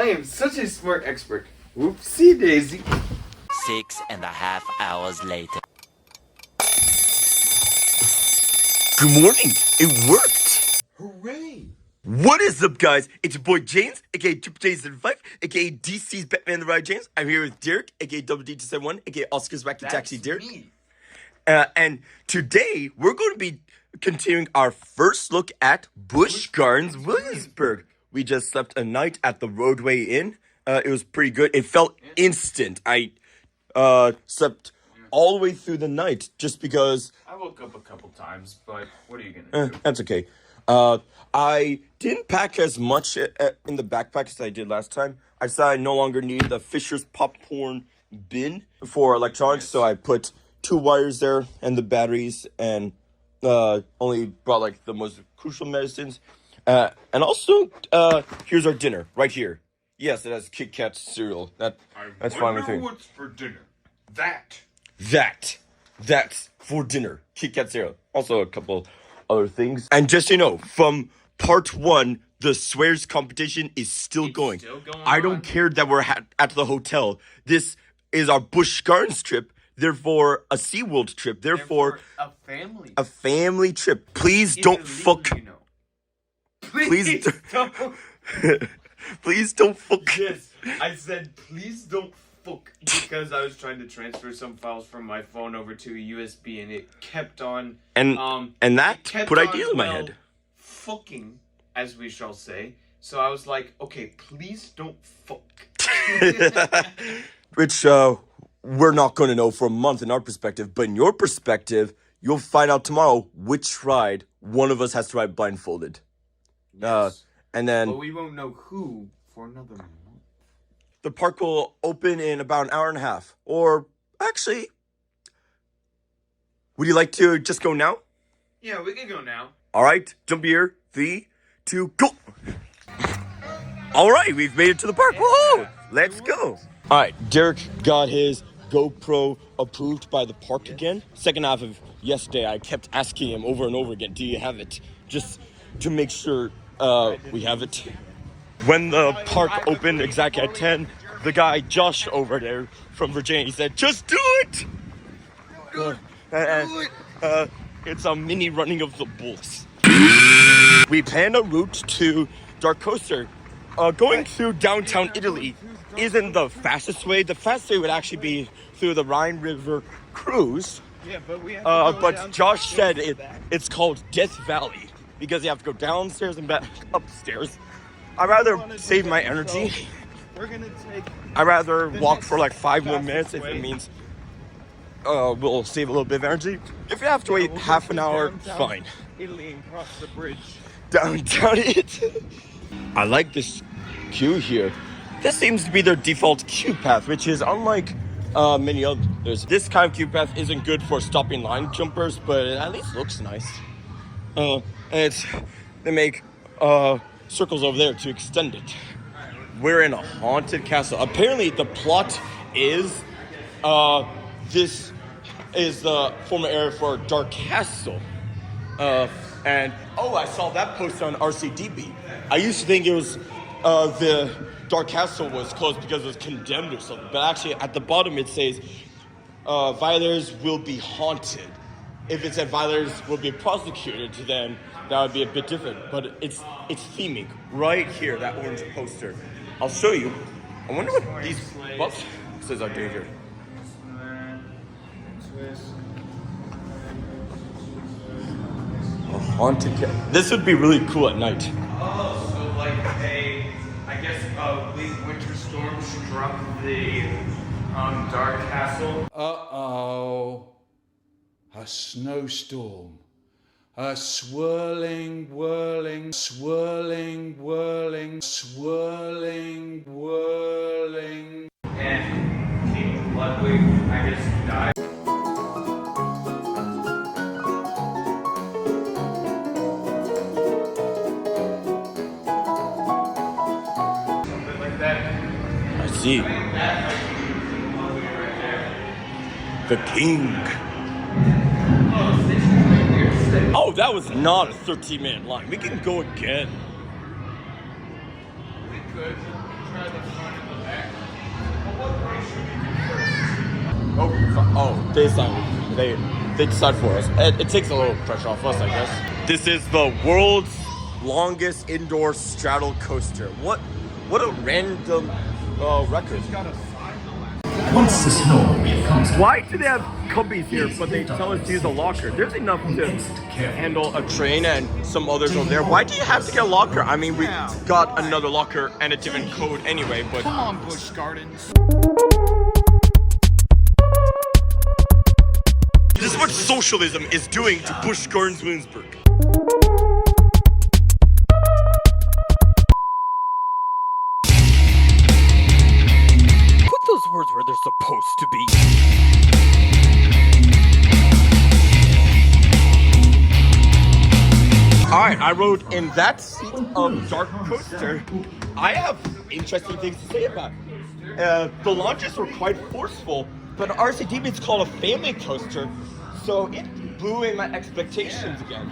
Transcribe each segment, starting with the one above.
am such a smart expert. Whoopsie daisy. 6.5 hours later. Good morning. It worked. Hooray. What is up, guys? It's your boy James, aka Triple J75, aka DC's Batman the Ride James. I'm here with Derek, aka Double D271, aka Oscar's Wacky Taxi Derek. And today we're going to be continuing our first look at Busch Gardens Williamsburg. We just slept a night at the Roadway Inn. It was pretty good. It felt instant. I slept all the way through the night just because I woke up a couple times, but what are you gonna do? that's okay. I didn't pack as much in the backpack as I did last time. I decided I no longer needed the Fisher's popcorn bin for electronics, so I put 2 wires there and the batteries, and only brought like the most crucial medicines. And also, here's our dinner right here. Yes, it has Kit Kat cereal. That's fine with me. What's for dinner? That's for dinner. Kit Kat cereal. Also a couple other things. And just so you know, from part 1, the swears competition is still going. I don't care that we're at the hotel. This is our Busch Gardens trip. Therefore, a SeaWorld trip. Therefore, a family trip. Please don't fuck. You know. Please don't. Please don't fuck. Yes, I said please don't fuck because I was trying to transfer some files from my phone over to a USB and it kept on and that put ideas in my head. Fucking, as we shall say. So I was like, okay, please don't fuck. Which we're not going to know for a month in our perspective, but in your perspective, you'll find out tomorrow which ride one of us has to ride blindfolded. Yes. And then, but we won't know who for another month. The park will open in about an hour and a half. Or, actually, would you like to just go now? Yeah, we can go now. All right, jump here. 3, 2, go. All right, we've made it to the park. Whoa, let's go. All right, Derek got his GoPro approved by the park again. Second half of yesterday, I kept asking him over and over again, do you have it? Just to make sure we have it. When the park opened exactly at 10, the guy Josh over there from Virginia, he said, just do it! It's a mini running of the bulls. We planned a route to DarKoaster. Going through downtown Italy isn't the fastest way. The fastest way would actually be through the Rhine River cruise. Yeah, but we have but Josh said it's called Death Valley because you have to go downstairs and back upstairs. I'd rather save my energy. I'd rather walk for like 5 more minutes if it means we'll save a little bit of energy. If you have to wait half an hour, fine. Italy and cross the bridge. Downtown it. I like this queue here. This seems to be their default queue path, which is unlike many others. This kind of queue path isn't good for stopping line jumpers, but it at least looks nice. And they make circles over there to extend it. We're in a haunted castle. Apparently the plot is this is the former area for Dark Castle. And I saw that post on RCDB. I used to think it was the Dark Castle was closed because it was condemned or something, but actually at the bottom it says violators will be haunted. If it said violators will be prosecuted, then that would be a bit different. But it's theming right here, that orange poster. I'll show you. I wonder what these boxes are doing here. A haunted cat. This would be really cool at night. Oh, so like a big winter storm struck the Dark Castle. Uh-oh. A snowstorm. A swirling, whirling, swirling, whirling, swirling, whirling. And King Ludwig, I guess, died. Something like that. I see. The king. Oh, that was not a 13-minute line. We can go again. We could try the Oh, they decide for us. It takes a little pressure off us, I guess. This is the world's longest indoor straddle coaster. What a random record. Once the snow comes, Why do they have cubbies here, but they tell us to use a locker? There's enough to handle a train and some others over there. Why do you have to get a locker? I mean, we got another locker and a different code anyway, but... Come on, Busch Gardens. This is what socialism is doing to Busch Gardens Williamsburg. Put those words where they're supposed to be. Alright, I rode in that seat of DarKoaster. I have interesting things to say about it. The launches were quite forceful, but RCDB is called a family coaster, so it blew away my expectations again.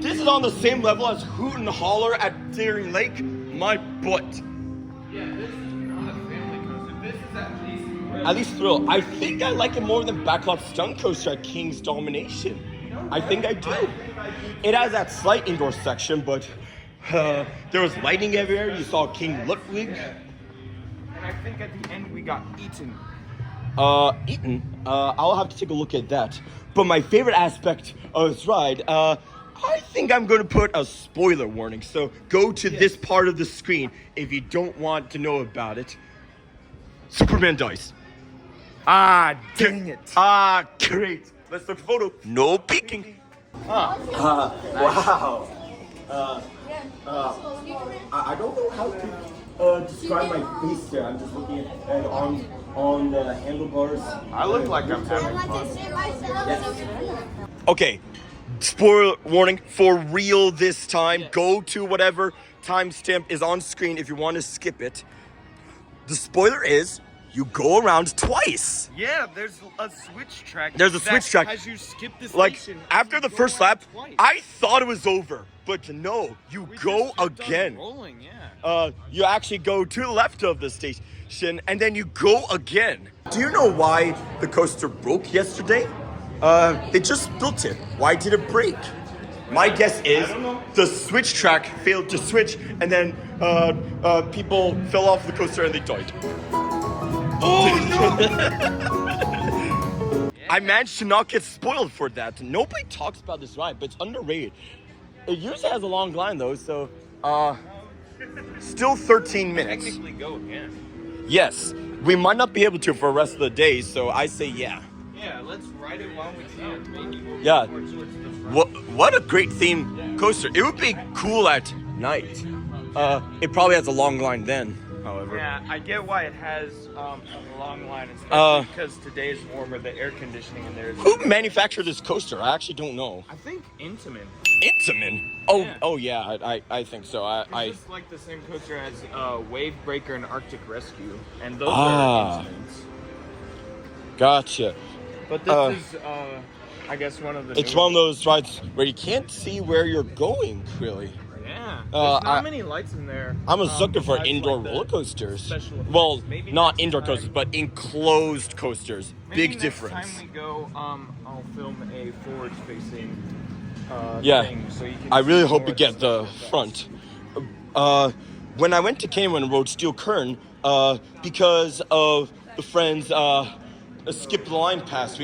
This is on the same level as Hoot and Holler at Deering Lake. My butt. Yeah, this is not a family coaster. This is At least thrill. I think I like it more than Backlot Stunt Coaster at King's Domination. I think I do. It has that slight indoor section, but there was lighting everywhere. You saw King Ludwig. And I think at the end we got eaten. Eaten? I'll have to take a look at that. But my favorite aspect of this ride, I think I'm going to put a spoiler warning. So go to this part of the screen if you don't want to know about it. Superman dies. Ah, dang it. Ah, great. Let's take a photo. No peeking. Wow. I don't know how to describe my face here. I'm just looking at on the handlebars. I look like I'm having fun. Okay, spoiler warning for real this time. Go to whatever timestamp is on screen if you want to skip it. The spoiler is you go around twice. Yeah, there's a switch track. There's a switch track. As you skip this Like, station, after the first lap, I thought it was over. But no, you go again. Rolling, yeah. You actually go to the left of the station, and then you go again. Do you know why the coaster broke yesterday? They just built it. Why did it break? My guess is the switch track failed to switch, and then people fell off the coaster and they died. Oh no! I managed to not get spoiled for that. Nobody talks about this ride, but it's underrated. It usually has a long line though, so still 13 minutes. Technically go again. Yes, we might not be able to for the rest of the day, so I say yeah. Yeah, let's ride it while we can. Maybe we'll Yeah. get more towards the front. What a great theme coaster. It would be cool at night. It probably has a long line then, however. Yeah, I get why it has a long line, especially because today is warmer. The air conditioning in there is... Who manufactured this coaster? I actually don't know. I think Intamin. Intamin? Oh, Yeah. oh yeah, I think so. It's just like the same coaster as Wave Breaker and Arctic Rescue, and those Ah. are Intamins. Gotcha. But this is, I guess, one of the. It's newer one of those rides where you can't see where you're going, really. Yeah. There's not I- many lights in there. I'm a sucker for besides, indoor like, the roller coasters. special effects. Well, Maybe not next indoor time- coasters, but enclosed coasters. Maybe Big next difference. time we go, I'll film a forward-facing Yeah. thing, so you can I really see hope more you of get the special effects. front. When I went to Canada and rode Steel Kern, because of the friends skip the line pass,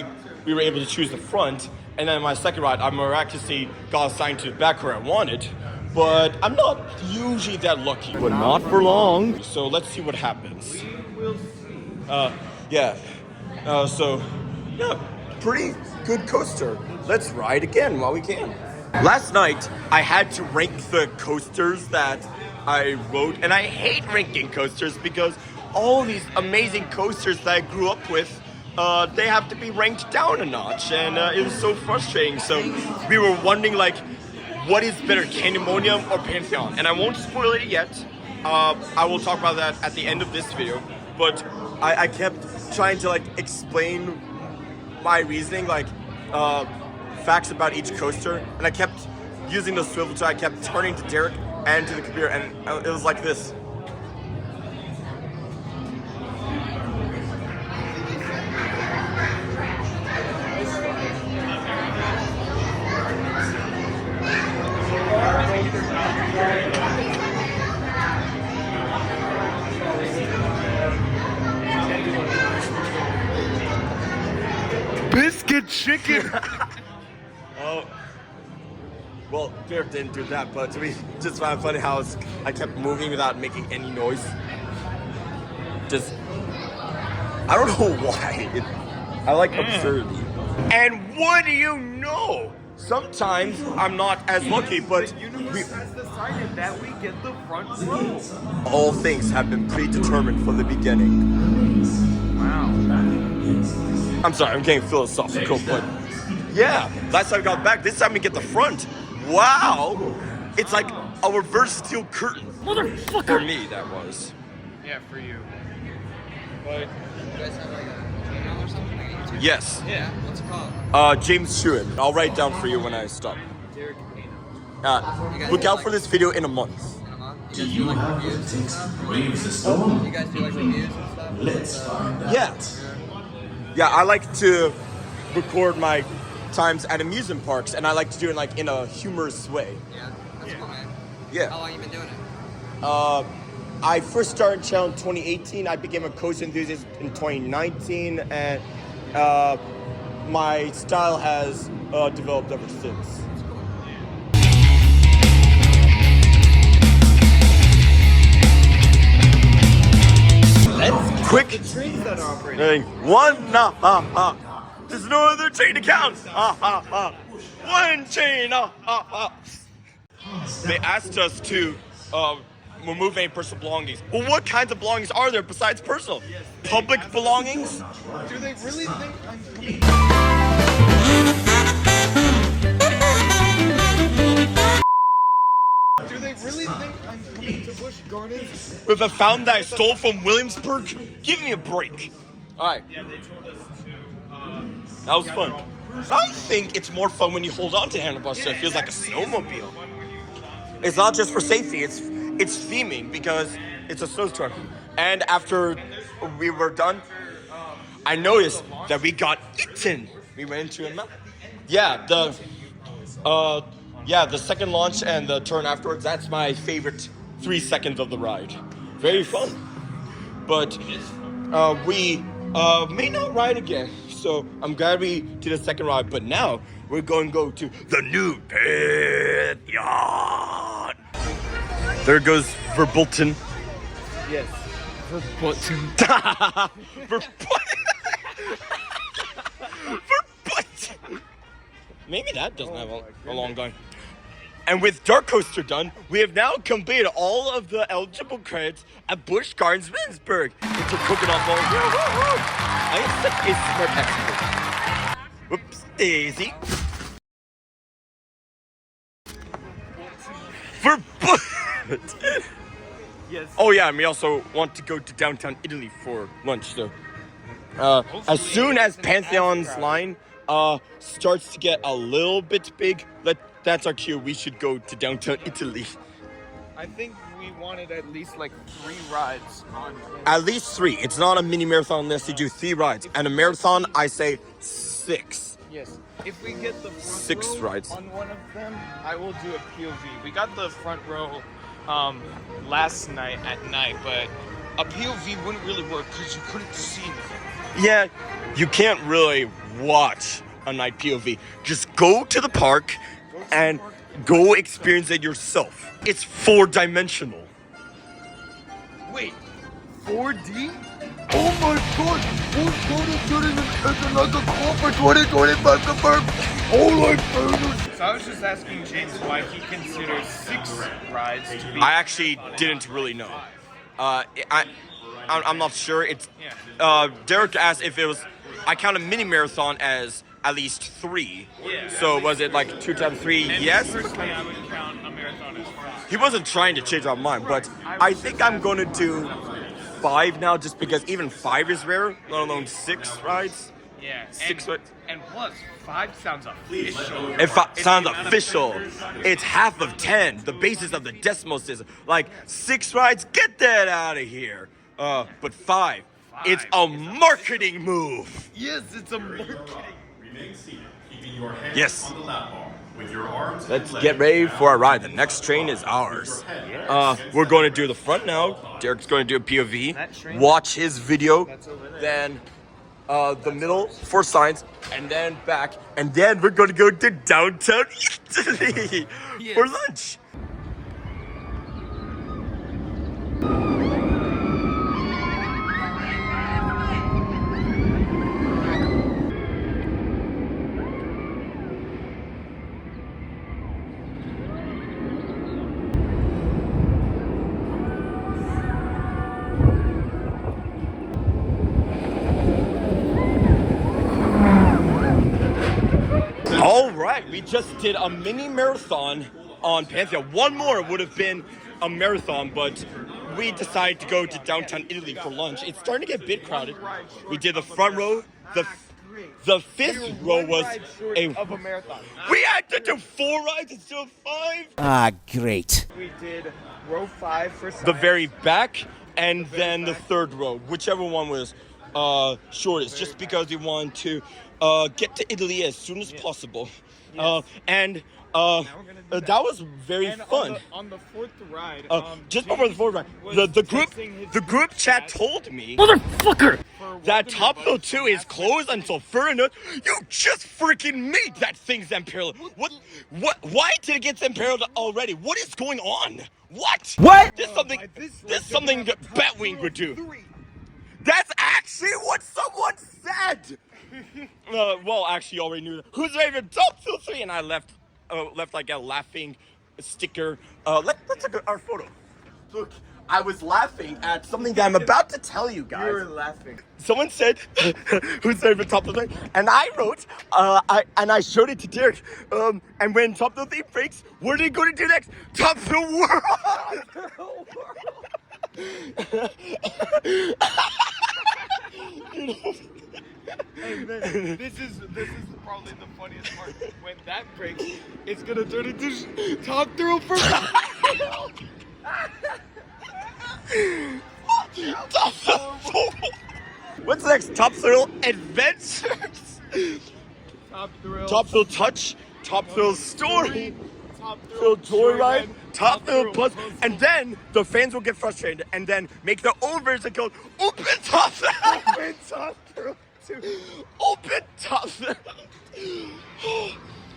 we were able to choose the front. And then my second ride, I miraculously got assigned to the back where I wanted. But I'm not usually that lucky. But not for long. So let's see what happens. We'll see. Yeah. So, yeah, pretty good coaster. Let's ride again while we can. Last night, I had to rank the coasters that I rode, and I hate ranking coasters because all these amazing coasters that I grew up with, they have to be ranked down a notch, and it was so frustrating. So we were wondering, like, what is better, Candymonium or Pantheon? And I won't spoil it yet. I will talk about that at the end of this video. But I kept trying to, like, explain my reasoning, like, facts about each coaster, and I kept using the swivel chair. I kept turning to Derek and to the computer, and it was like this. chicken. Oh. Well, Derek didn't do that, but to me, just found it funny how I kept moving without making any noise. Just, I don't know why. I like absurdity. And what do you know? Sometimes I'm not as lucky, but The universe has decided that we get the front row. all things have been predetermined from the beginning. Wow. I'm sorry, I'm getting philosophical, but yeah, last time I got back, this time we get the front. Wow! It's like a reverse steel curtain. Motherfucker! For me, that was. Yeah, for you. But You guys have like a channel or something, like a YouTube? Yes. Yeah. What's it called? James Shewan. I'll write it down for you when I stop. Derek Payne. Look out for this video in a month. In a month? You guys do like reviews and stuff? Waves the storm. You guys do like reviews and stuff? Let's find out. Yeah. Yeah, I like to record my times at amusement parks, and I like to do it like in a humorous way. Yeah. That's cool, man. How Yeah. long you been doing it? I first started channel in 2018. I became a coach enthusiast in 2019, and my style has developed ever since. Let's quick. trains that are operating. One, there's no other train to count. One train. They asked us to remove any personal belongings. Well, what kinds of belongings are there besides personal? Public belongings? Do they really think I'm coming? Do they really think I'm coming to Busch Gardens? With a fountain that I stole from Williamsburg? Give me a break. Alright. Yeah, they told us to. That was fun. I think it's more fun when you hold on to handlebars so it feels like a snowmobile. It's not just for safety, it's theming because it's a snowstorm. And after we were done, I noticed that we got eaten. We went into a mountain. Yeah, the second launch and the turn afterwards, that's my favorite 3 seconds of the ride. Very fun. But we may not ride again. So I'm glad we did a second ride, but now we're going to go to the new Pantheon. There goes Verbolten. Yes. Verbolten. Verbolten. Maybe that doesn't have a long line. And with DarKoaster done, we have now completed all of the eligible credits at Busch Gardens Williamsburg. It's a coconut ball. I am such a smart expert. Whoops, daisy. Verbolten. Yes. Oh yeah, and we also want to go to downtown Italy for lunch. So, as soon as Pantheon's line starts to get a little bit big, that's our cue. We should go to downtown Italy. I think we wanted at least like 3 rides on. At least 3. It's not a mini marathon unless you do 3 rides. And a marathon, I say 6. Yes. If we get the front 6 row rides. on one of them, I will do a POV. We got the front row last night at night, but a POV wouldn't really work because you couldn't see anything. Yeah, you can't really watch a night POV. Just go to the park and go experience it yourself. It's 4-dimensional. Wait, 4D? Oh my god! Busch Gardens is like a corporate 2025 confirmed! Oh my goodness! So I was just asking James why he considers 6 rides to be. I actually didn't really know. I'm not sure. It's Derek asked if it was. I count a mini marathon as at least 3. Yeah. So was it like 2 times 3? And Yes. personally, I would count a marathon as 5. He wasn't trying to change our mind, but I think I'm going to do 5 now, just because even 5 is rare, let alone 6 rides. Yeah. 6 rides. And plus, 5 sounds official. It sounds official. It's half of 10. The basis of the decimal system. Like 6 rides, get that out of here. But 5, it's a marketing move. Yes, it's a marketing. Remain seated, keeping your hands Yes. on the lap bar. With your arms Let's and get legs ready down, for our ride. The next train is ours. We're going to do the front now. Derek's going to do a POV. That train? Watch his video. That's over there. Then the middle for science, and then back, and then we're gonna go to downtown Italy for lunch. All right, we just did a mini marathon on Pantheon. One more would have been a marathon, but we decided to go to downtown Italy for lunch. It's starting to get a bit crowded. We did the front row. The fifth row was of a marathon. We had to do 4 rides instead of 5. Ah, great. We did row 5 for science. The very back, and then the third row, whichever one was shortest, just because we wanted to get to Italy as soon as possible. And that was very fun. On the fourth ride, just before the fourth ride, the group chat told me, motherfucker, that Top Hill 2 is closed until further notice. You just freaking made that thing Zamperla. What? Why did it get Zamperla already? What is going on? What? This is something that Batwing would do. That's actually what someone said. Well, actually, you already knew that. Who's rated Top Hill 3? And I left like a laughing sticker. Let's look at our photo. Look, I was laughing at something that I'm about to tell you guys. You were laughing. Someone said, who's rated Top Hill 3? And I wrote, I showed it to Derek. And when Top Hill 3 breaks, what are they going to do next? Top Hill World. Hey man, this is probably the funniest part. When that breaks, it's gonna turn into Top Thrill for Top Thrill. What's next? Top Thrill Adventures. Top Thrill Touch. Top Thrill Story. Top Thrill Joyride. Top Thrill Plus. And then the fans will get frustrated and then make their own version called Open Top Thrill. Open Top Thrill. Open Top Thrill.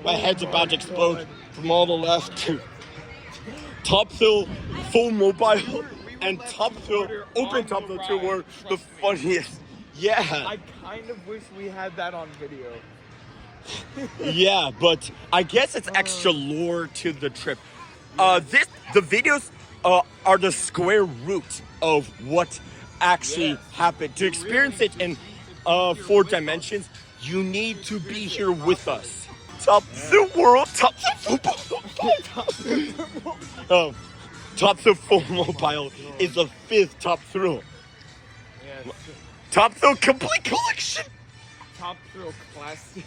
My head's about to explode from all the left. Top Thrill Full Mobile and Top Thrill Open Top Thrill 2 were the funniest. Yeah. I kind of wish we had that on video. Yeah, but I guess it's extra lore to the trip. The videos are the square root of what actually happened. To experience it in 4 dimensions, you need to be here with us. Top Thrill World, Top Thrill Mobile. Top Thrill Full Mobile is the 5th Top Thrill. Top Thrill Complete Collection. Top Thrill Classic.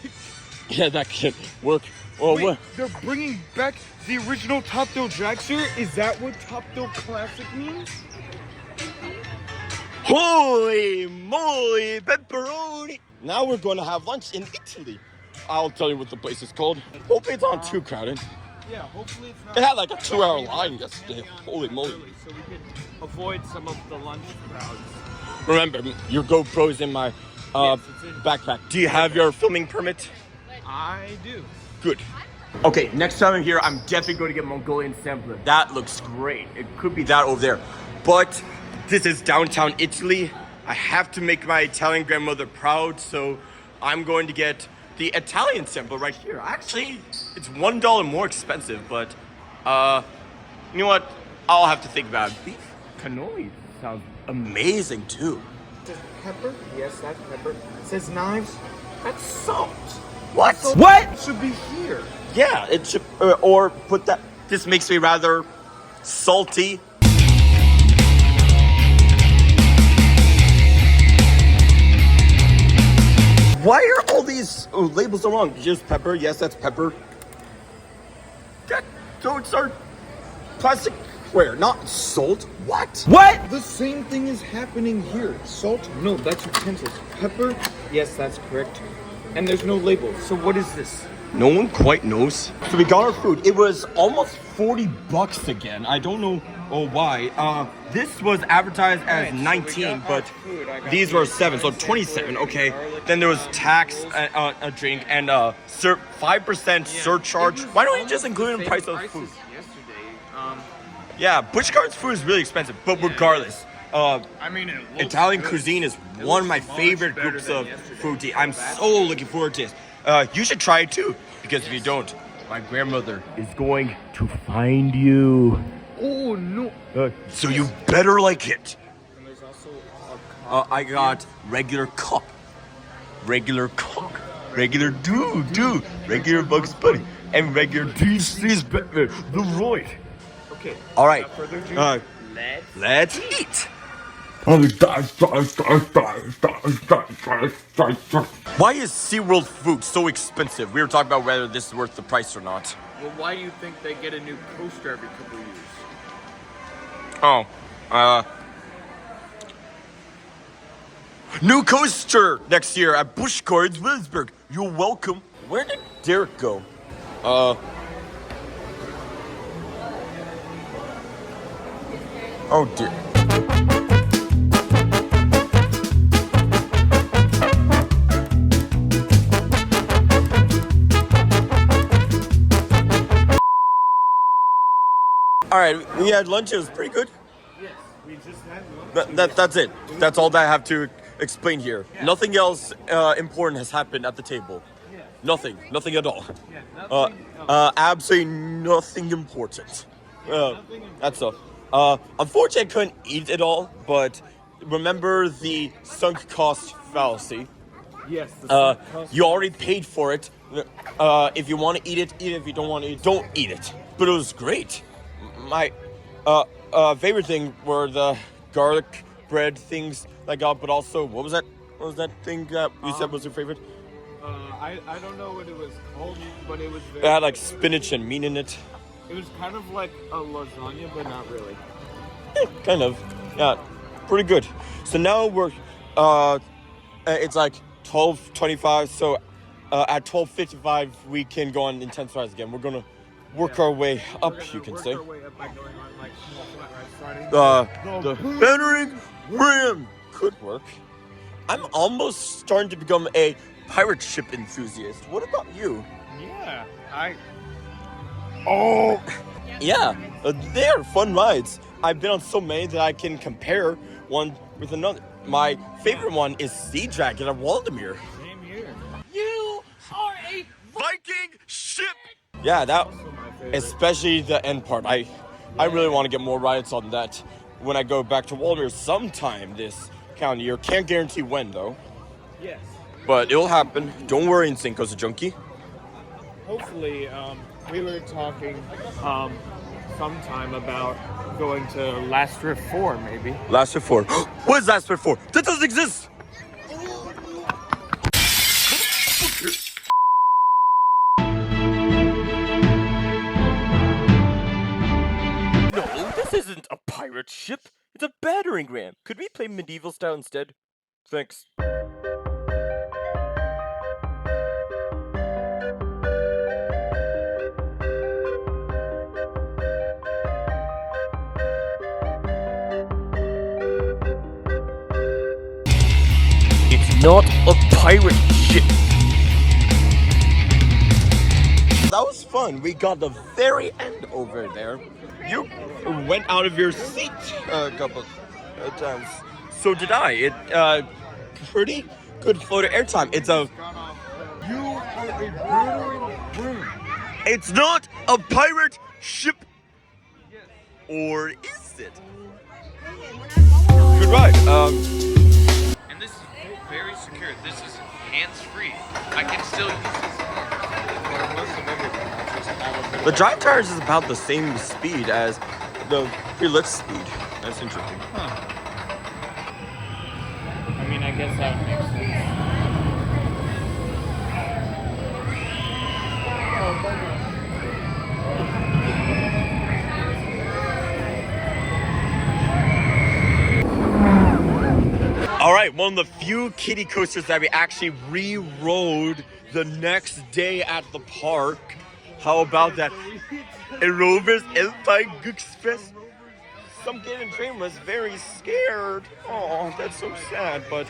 Yeah, that can work. Oh, Wait, what? they're bringing back the original Top Thrill Dragster? Is that what Top Thrill Classic means? Holy moly, pepperoni! Now we're going to have lunch in Italy. I'll tell you what the place is called. Hopefully it's not too crowded. Yeah, hopefully it's not. It had like a 2-hour line yesterday. Holy moly. So we could avoid some of the lunch crowds. Remember, your GoPro's in my backpack. Do you have your filming permit? I do. Good. Okay, next time I'm here, I'm definitely going to get Mongolian sampler. That looks great. It could be that over there. But this is downtown Italy. I have to make my Italian grandmother proud, so I'm going to get the Italian sampler right here. Actually, it's $1 more expensive, but you know what? I'll have to think about it. Beef cannoli sounds amazing too. It says pepper? Yes, that's pepper. It says knives? That's salt. What? What? It should be here. Yeah, it should, or put that. This makes me rather salty. Why are all these labels so wrong? Just pepper. Yes, that's pepper. Those are plasticware, not salt. What? What? The same thing is happening here. Salt? No, that's utensils. Pepper? Yes, that's correct. And there's no label. So what is this? No one quite knows. So we got our food. It was almost $40 again. I don't know Oh, why? This was advertised as 19, but these were 7, so 27. Okay. Then there was tax, a drink, and 5% surcharge. Why don't you just include it in the price of food? Yeah, Busch Gardens food is really expensive, but regardless, I mean, it looks Italian good. cuisine is one of my favorite groups of food to eat. I'm so looking forward to this. You should try it too, because if you don't, my grandmother is going to find you. Oh no! So you better like it. I got regular cup, regular cock, regular dude, regular Bugs Bunny, and regular DC's Batman, the Roid. Okay. All right, Without further ado, let's eat. Why is SeaWorld food so expensive? We were talking about whether this is worth the price or not. well, why do you think they get a new coaster every couple of years? Oh, new coaster next year at Busch Gardens Williamsburg. You're welcome. Where did Derek go? Oh dear. All right, we had lunch. It was pretty good. Yes, we just had one. That's it. That's all that I have to explain here. Yeah. Nothing else important has happened at the table. Yeah. Nothing at all. Yeah, nothing. Absolutely nothing important. That's all. Unfortunately, I couldn't eat it all, but remember the sunk cost fallacy. Yes. The cost You already paid for it. If you want to eat it, eat it. If you don't want to eat it, don't eat it. But it was great. My favorite thing were the garlic bread things I got, but also what was that thing that you said was your favorite? I don't know what it was called, but it was It very, had like spinach and meat in it. it was kind of like a lasagna, but not really. Kind of. Yeah, pretty good. So now we're it's like 12:25, so at 12:55 we can go on intense rides again. We're gonna work our way up, you can say. Our way up by going on like small flat rides, starting The battering ram could work. I'm almost starting to become a pirate ship enthusiast. What about you? Yeah, Oh, yeah, they are fun rides. I've been on so many that I can compare one with another. My favorite one is Sea Dragon at Waldemere. same here. You are a Viking ship. Yeah, that, Also my favorite. especially the end part. I really want to get more rides on that when I go back to Waldemere sometime this calendar year. Can't guarantee when though, Yes. but it'll happen. Don't worry, Insane Coaster Junkie. Hopefully, we were talking sometime about going to Last Rift 4, maybe. Last Rift 4. What is Last Rift 4? That doesn't exist. No, this isn't a pirate ship. It's a battering ram. Could we play medieval style instead? Thanks. It's not a pirate ship. That was fun. We got the very end over there. You went out of your seat a couple of times. So did I. It pretty good floater airtime. It's a You are a battering ram. It's not a pirate ship. Or is it? Good ride. And this is very secure. This is hands-free. I can still use this for most of everything. I just have a bit The of drive tires is about the same speed as the pre-lift speed. That's interesting. I mean, I guess that makes sense. All right, one of the few kiddie coasters that we actually re-rode the next day at the park. How about that? A Rover's Alpine Express. some kid in train was very scared. Oh, that's so sad. But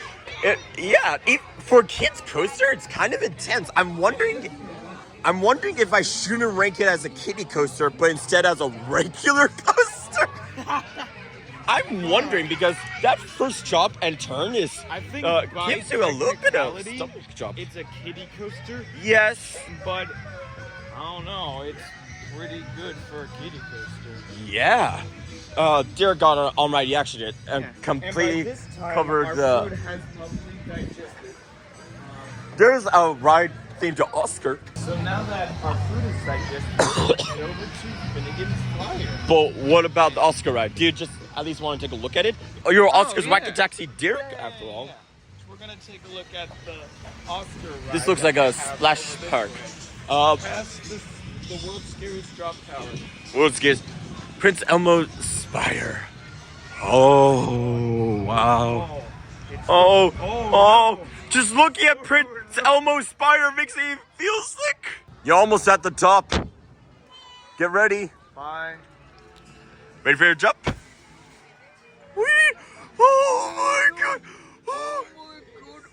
for a kids coaster, it's kind of intense. I'm wondering if I shouldn't rank it as a kiddie coaster, but instead as a regular coaster. I'm wondering because that first chop and turn is gives you a little bit of stomach chop. It's a kiddie coaster. Yes, but I don't know. It's pretty good for a kiddie coaster. yeah. Derek got an almighty action and completely covered the. Food has probably digested. There's a ride themed to Oscar. So now that our food is digested, we'll head over to Finnegan's Flyer. But what about the Oscar ride? Do you just at least want to take a look at it? Oh, you're Oscar's Wacky Taxi Derek, after all. Yeah. We're gonna take a look at the Oscar ride. This looks like a splash park. Past the world's scariest drop tower. World's scariest. Prince Elmo's Spire. Oh, wow. Oh, just looking at Prince Elmo's Spire makes me feel sick. You're almost at the top. Get ready. Bye. Ready for your jump? Whee! Oh my god! Oh my god!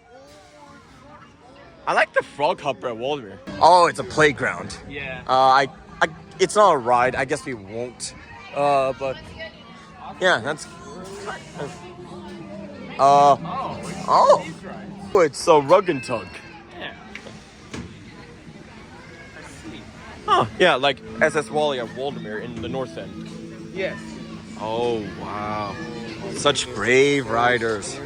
I like the frog hopper at Waldemere. Oh, it's a playground. Yeah. It's not a ride. I guess we won't. But yeah, that's. It's a rug and tug. Yeah. I see. Oh, yeah, like SS Wally at Waldemere in the north end. Yes. Oh, wow. Such brave riders.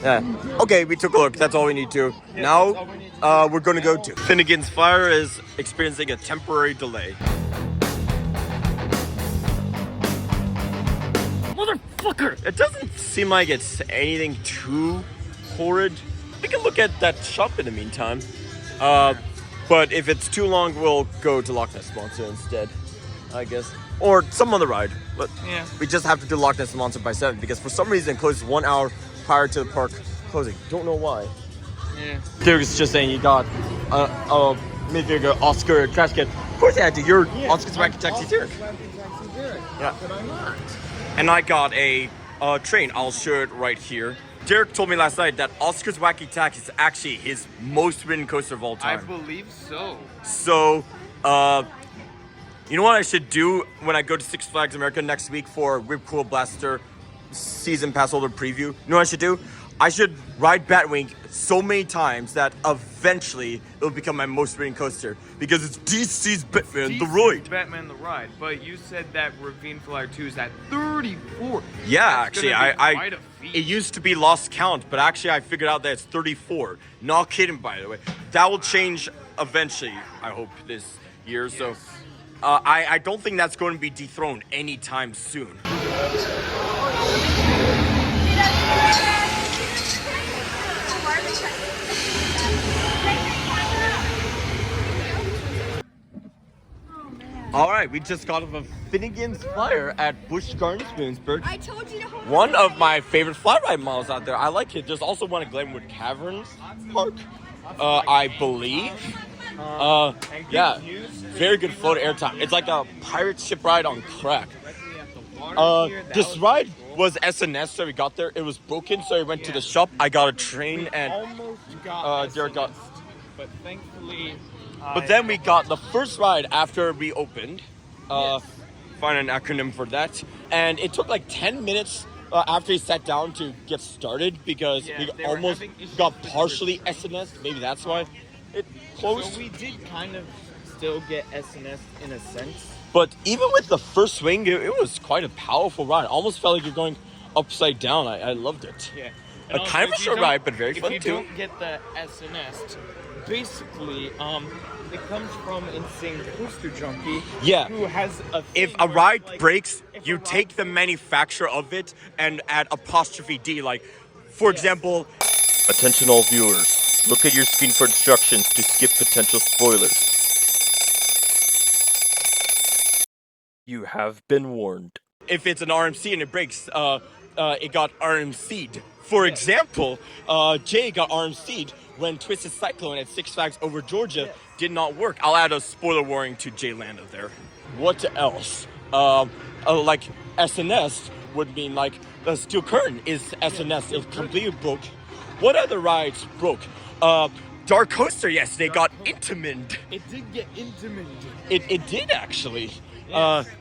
Yeah. Okay, we took a look. That's all we need to. Now, we're going to go to Finnegan's Fire is experiencing a temporary delay. Motherfucker! It doesn't seem like it's anything too horrid. We can look at that shop in the meantime. But if it's too long, we'll go to Loch Ness Monster instead, I guess. Or some other ride. But we just have to do Loch Ness Monster by 7 because for some reason it closes 1 hour prior to the park closing. Don't know why. Yeah. Derek's just saying you got a mid-figure Oscar trash can. Of course you had to. You're Oscar's Wacky Taxi Derek. Yeah. But I'm not. And I got a train. I'll show it right here. Derek told me last night that Oscar's Wacky Taxi is actually his most ridden coaster of all time. I believe so. So, you know what I should do when I go to Six Flags America next week for Rip Cool Blaster season pass holder preview? You know what I should do? I should ride Batwing so many times that eventually it'll become my most ridden coaster because it's DC's Batman the Ride. Batman the Ride, but you said that Ravine Flyer 2 is at 34. Yeah, That's actually, quite a feat. it used to be lost count, but actually I figured out that it's 34. Not kidding, by the way. That will change eventually, I hope, this year. Yes. So I don't think that's going to be dethroned anytime soon. All right, we just got off of Finnegan's Flyer at Busch Gardens Williamsburg. I told you to hold One of my favorite fly ride models out there. I like it. There's also one at Glenwood Caverns Park, I believe. Yeah, very good float airtime. It's like a pirate ship ride on crack. This ride was SNS, so we got there. It was broken, so we went to the shop. I got a train, and Derek got. But thankfully. But then we got the first ride after we opened. Find an acronym for that. And it took like 10 minutes after he sat down to get started because we almost got partially SNS. Maybe that's why it closed. So we did kind of still get SNS in a sense. But even with the first swing, it was quite a powerful ride. Almost felt like you're going upside down. I loved it. Yeah. A kind of a short ride, but very fun too. If you don't get the SNS, basically, it comes from Insane Coaster Junkie. Yeah. Who has a if a ride breaks, you take the manufacturer of it and add apostrophe D. Like, for example, attention all viewers. Look at your screen for instructions to skip potential spoilers. You have been warned. If it's an RMC and it breaks, it got RMC'd. For example, Jay got RMC'd when Twisted Cyclone at Six Flags Over Georgia did not work. I'll add a spoiler warning to Jay Landa there. what else? Like SNS would mean like the steel curtain is SNS. It completely broke. What other rides broke? DarKoaster yesterday got intimate. It did get intimate. It did actually.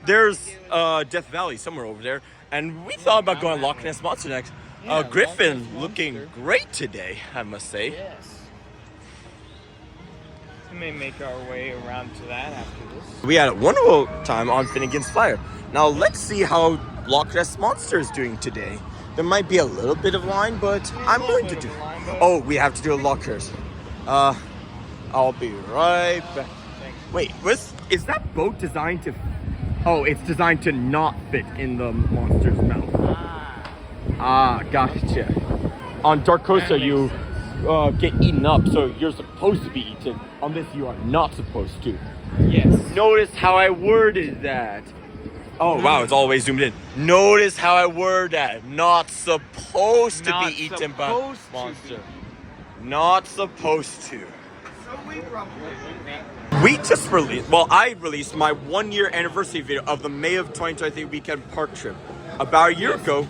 There's Death Valley somewhere over there, and we thought about going Loch Ness Monster next. Griffin looking great today, I must say. Yes. We may make our way around to that after this. We had a wonderful time on Finnegan's Fire. Now let's see how Loch Ness Monster is doing today. There might be a little bit of line, but I'm going to do. Oh, we have to do a lockers. I'll be right back. Wait, is that boat designed to? Oh, it's designed to not fit in the monster's mouth. Gotcha. On DarKoaster, you get eaten up, so you're supposed to be eaten. On this, you are not supposed to. Yes. Notice how I worded that. Oh wow, it's always zoomed in. Notice how I word that. Not supposed to be eaten by monster. Not supposed to. So we probably won't be. We just released, I released my 1-year anniversary video of the May of 2023 weekend park trip. About a year ago,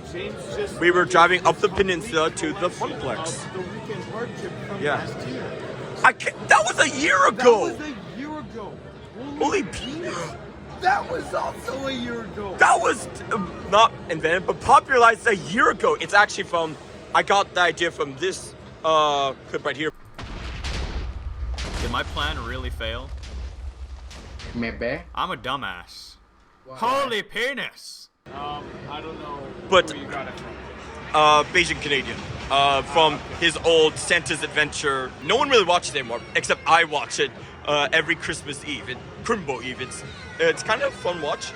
we were driving up the peninsula to the Funplex. The weekend park trip from Yeah. last year. That was a year ago! That was a year ago. Holy penis! That was also a year ago. That was not invented, but popularized a year ago. It's actually from, I got the idea from this clip right here. Did my plan really fail? Maybe. I'm a dumbass. Holy penis! I don't know But where you got it from. Beijing Canadian. From his old Santa's Adventure. No one really watches it anymore, except I watch it every Christmas Eve. Crimbo Eve. It's kind of a fun watch.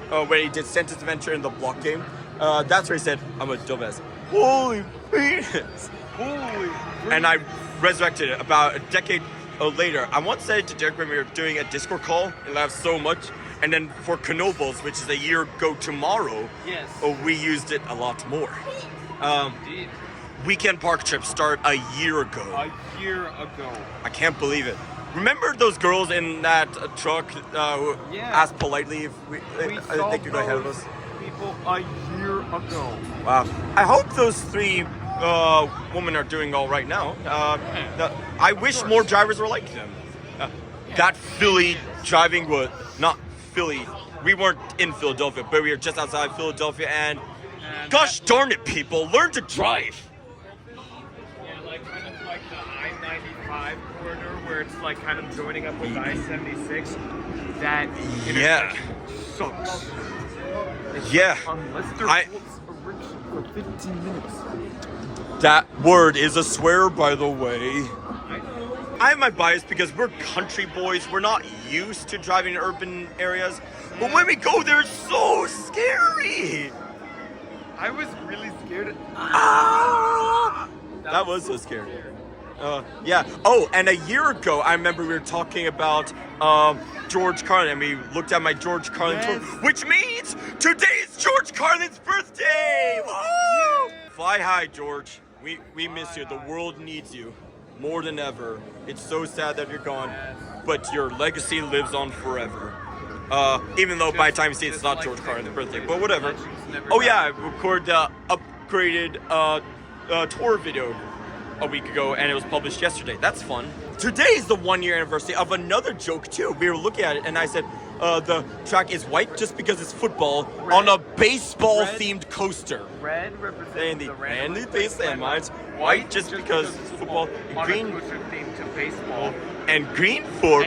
When he did Santa's Adventure in the block game. That's where he said, I'm a dumbass. Holy penis! Holy. And I resurrected it about a decade later. I once said it to Derek when we were doing a Discord call. It laughed so much. And then for Knobles, which is a year ago tomorrow, Yes. we used it a lot more. Indeed. Weekend park trips start a year ago. A year ago. I can't believe it. Remember those girls in that truck who asked politely if they could go ahead of us? People a year ago. Wow. I hope those 3 women are doing all right now. I wish more drivers were like them. That Philly driving was not Philly. We weren't in Philadelphia, but we were just outside Philadelphia, and gosh darn it, people, learn to drive. Yeah, kind of like the I-95 corridor where it's kind of joining up with I-76. That intersection sucks. Yeah. Unless they're original for 15 minutes. That word is a swear, by the way. I have my bias because we're country boys. We're not used to driving in urban areas. But when we go there, it's so scary. I was really scared. That was so scary. Yeah. Oh, and a year ago, I remember we were talking about George Carlin, and we looked at my George Carlin tour, which means today's George Carlin's birthday. Woo! Fly high, George. We miss you. The world needs you more than ever. It's so sad that you're gone, but your legacy lives on forever. Even though by the time you see it, it's not George Carlin's birthday, but whatever. Oh yeah, I recorded the upgraded tour video a week ago, and it was published yesterday. That's fun. Today is the 1-year anniversary of another joke too. We were looking at it, and I said the track is white just because it's football on a baseball-themed coaster. Red represents The the Randy Base landmines, white just because it's football, and green themed to baseball. and green for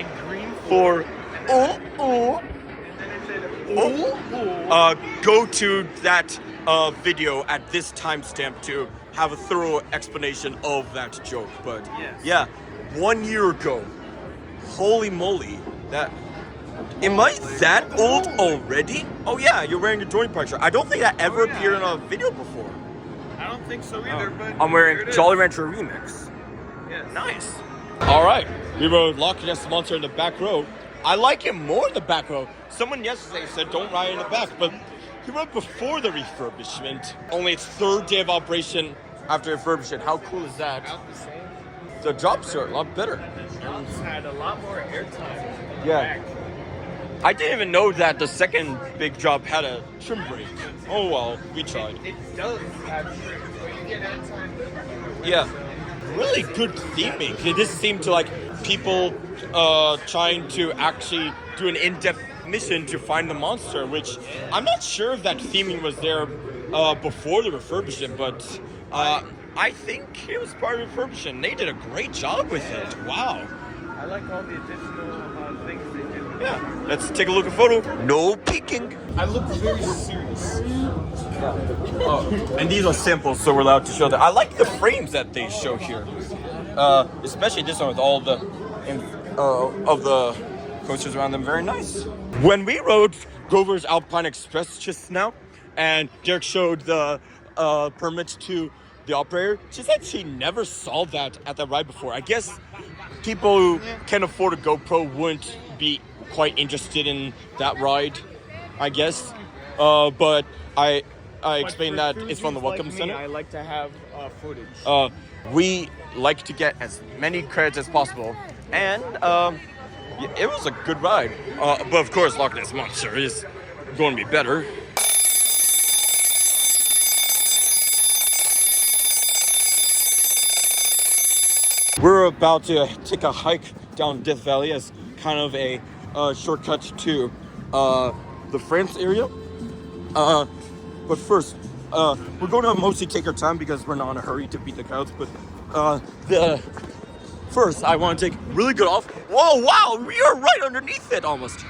go to that video at this timestamp to have a thorough explanation of that joke. But yeah, 1 year ago, holy moly, am I that old already? Oh yeah, you're wearing a Johnny Park shirt. I don't think that ever appeared in a video before. I don't think so either, but I'm wearing Jolly Rancher Remix. Yes. Nice. All right, we rode Loch Ness Monster in the back row. I like him more in the back row. Someone yesterday said don't ride in the back, but he rode before the refurbishment. Only its 3rd day of operation after refurbishment. How cool is that? About the same. The jobs are a lot better. Jobs had a lot more airtime. Yeah. I didn't even know that the second big drop had a trim brake. Oh well, we tried. It does have trim, but you get outside. Yeah. Really good theming. This seemed to like people trying to actually do an in-depth mission to find the monster, which I'm not sure if that theming was there before the refurbishment, but I think it was part of the refurbishment. They did a great job with it. Wow. I like all the additional things they did. Yeah. Let's take a look at a photo. No peeking. I look very serious. And these are samples, so we're allowed to show them. I like the frames that they show here, especially this one with all the of the coasters around them. Very nice. When we rode Grover's Alpine Express just now, and Derek showed the permits to the operator, she said she never saw that at the ride before. I guess people who can afford a GoPro wouldn't be quite interested in that ride, I guess. But I explained that it's from the Welcome Center. I like to have footage. We like to get as many credits as possible, and it was a good ride. But of course, Loch Ness Monster is going to be better. We're about to take a hike down Death Valley as kind of a shortcut to the France area. But first, we're going to mostly take our time because we're not in a hurry to beat the crowds. But first, I want to take really good off. Whoa, wow, we are right underneath it almost.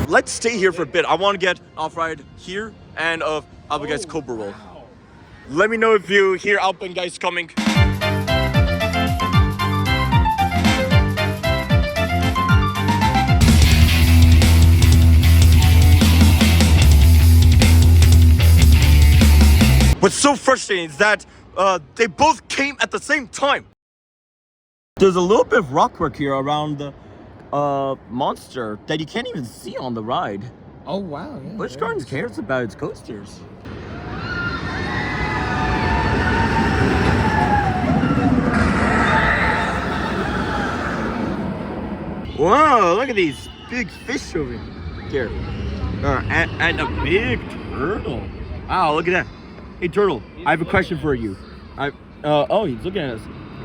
Let's stay here for a bit. I want to get off-ride here and of Alpengeist Cobra Roll. Wow. Let me know if you hear Alpengeist coming. What's so frustrating is that they both came at the same time. There's a little bit of rock work here around the monster that you can't even see on the ride. Oh wow! Yeah, Busch Gardens cares about its coasters. Whoa! Look at these big fish over here, and a big turtle. Wow! Look at that. Hey turtle, I have a question for you. Oh, he's looking at us.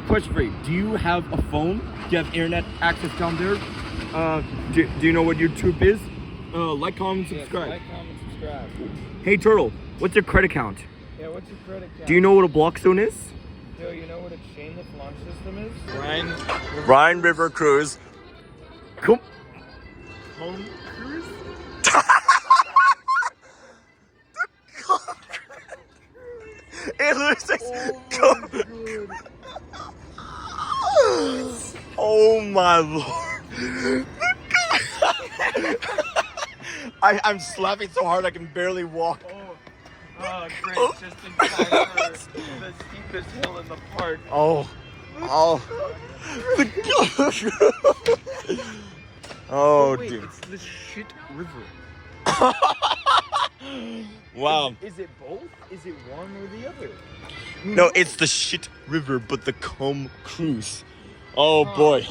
Question for you. Do you have a phone? Do you have internet access down there? Do you know what YouTube is? Like, comment, subscribe. Like, comment, subscribe. Hey turtle, what's your credit count? Yeah, what's your credit count? Do you know what a block zone is? Yo, you know what a chain lift launch system is? Rhine River Cruise. Come. Home cruise? It looks like oh my lord. I'm slapping so hard I can barely walk. Oh, great. Just in time for the steepest hill in the park. Oh. Oh, wait, dude. it's the shit river. Wow. Is it both? Is it one or the other? No, it's the shit river, but the cum cruise. Oh boy.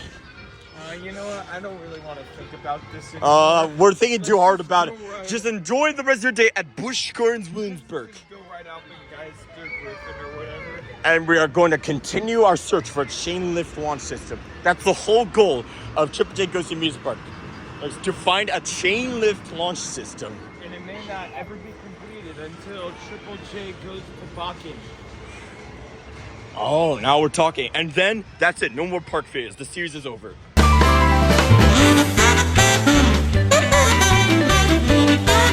You know what? I don't really want to think about this anymore. We're thinking too hard about it. go right- Just enjoy the rest of your day at Busch Gardens Williamsburg. Go right out and guys do Griffin or whatever. And we are going to continue our search for a chain lift launch system. That's the whole goal of Triple J Goes to Amusement Park, is to find a chain lift launch system. And it may not ever be completed until Triple J goes to Bakken. Oh, now we're talking. And then, that's it. No more park videos. The series is over.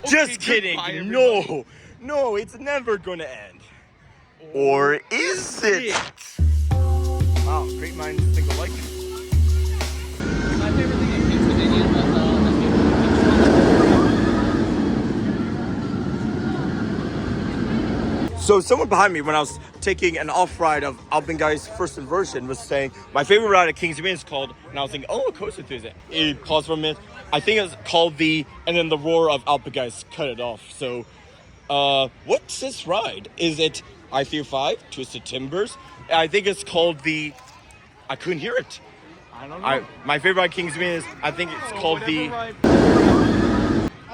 Just kidding. goodbye, No, it's never going to end. Or is it? Wow, great minds think alike. My favorite thing in Pennsylvania is So someone behind me, when I was taking an off-ride of Alpengeist's first inversion, was saying, my favorite ride at Kings Dominion is called, and I was thinking, oh, a coaster enthusiast. It paused for a minute. I think it's called and then the roar of Alpengeist cut it off. So, what's this ride? Is it I-305, Twisted Timbers. I think it's called the... I couldn't hear it. I don't know. My favorite ride Kings Dominion is, I think it's called the...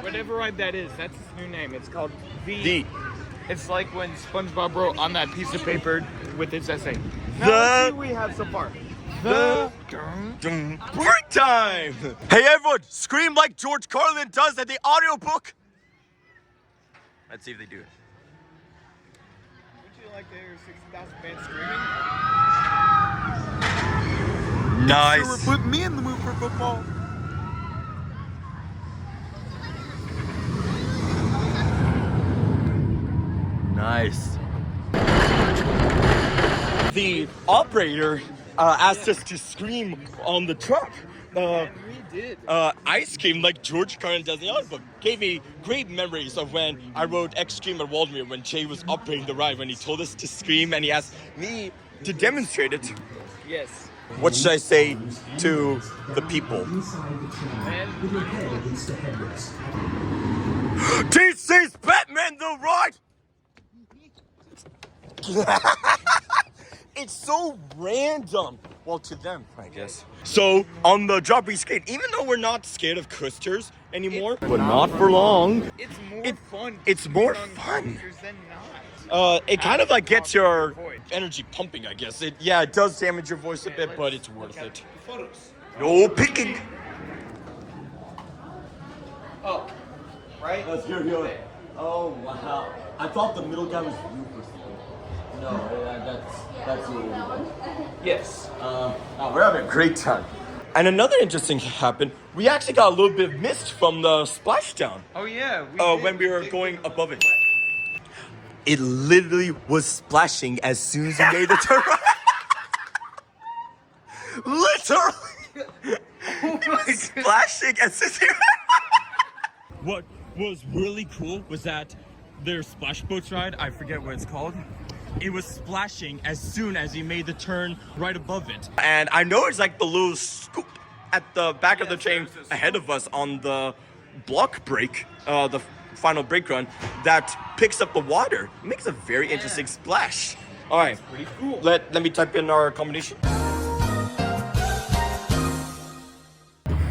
Whatever ride that is, that's its new name. It's called The... It's like when SpongeBob wrote on that piece of paper with his essay. Now, The- let's see what we have so far. Break time! Hey everyone, scream like George Carlin does at the audiobook. Let's see if they do it. Would you like to hear 60,000 fans screaming? Nice. Put me in the mood for football. Nice. The operator asked us to scream on the truck. We did. I screamed like George Carlin does in the audiobook. Gave me great memories of when I rode Extreme at Waldemere when Jay was operating the ride, when he told us to scream and he asked me to demonstrate it. Yes. What should I say to the people? DC's Batman the Ride! It's so random. Well, to them, I guess. So, on the drop we skate, even though we're not scared of coasters anymore, but not for long. It's more fun. It's more on fun. coasters than not. It kind of like gets your energy pumping, I guess. It does damage your voice a bit, but it's worth it. Photos. No picking. Oh, right? Let's hear it. Oh, wow. I thought the middle guy was you for something. No, that's you. Yes. We're having a great time. And another interesting thing happened. We actually got a little bit of mist from the splashdown. Oh yeah. When we were going above it. It literally was splashing as soon as we made the turn. Literally. Oh my God. Splashing as soon as What was really cool was that their splash boats ride, I forget what it's called, it was splashing as soon as he made the turn right above it. And I know it's like the little scoop at the back of the train ahead of us on the block break, the final brake run, that picks up the water. It makes a very interesting splash. All right, Pretty cool. let me type in our combination.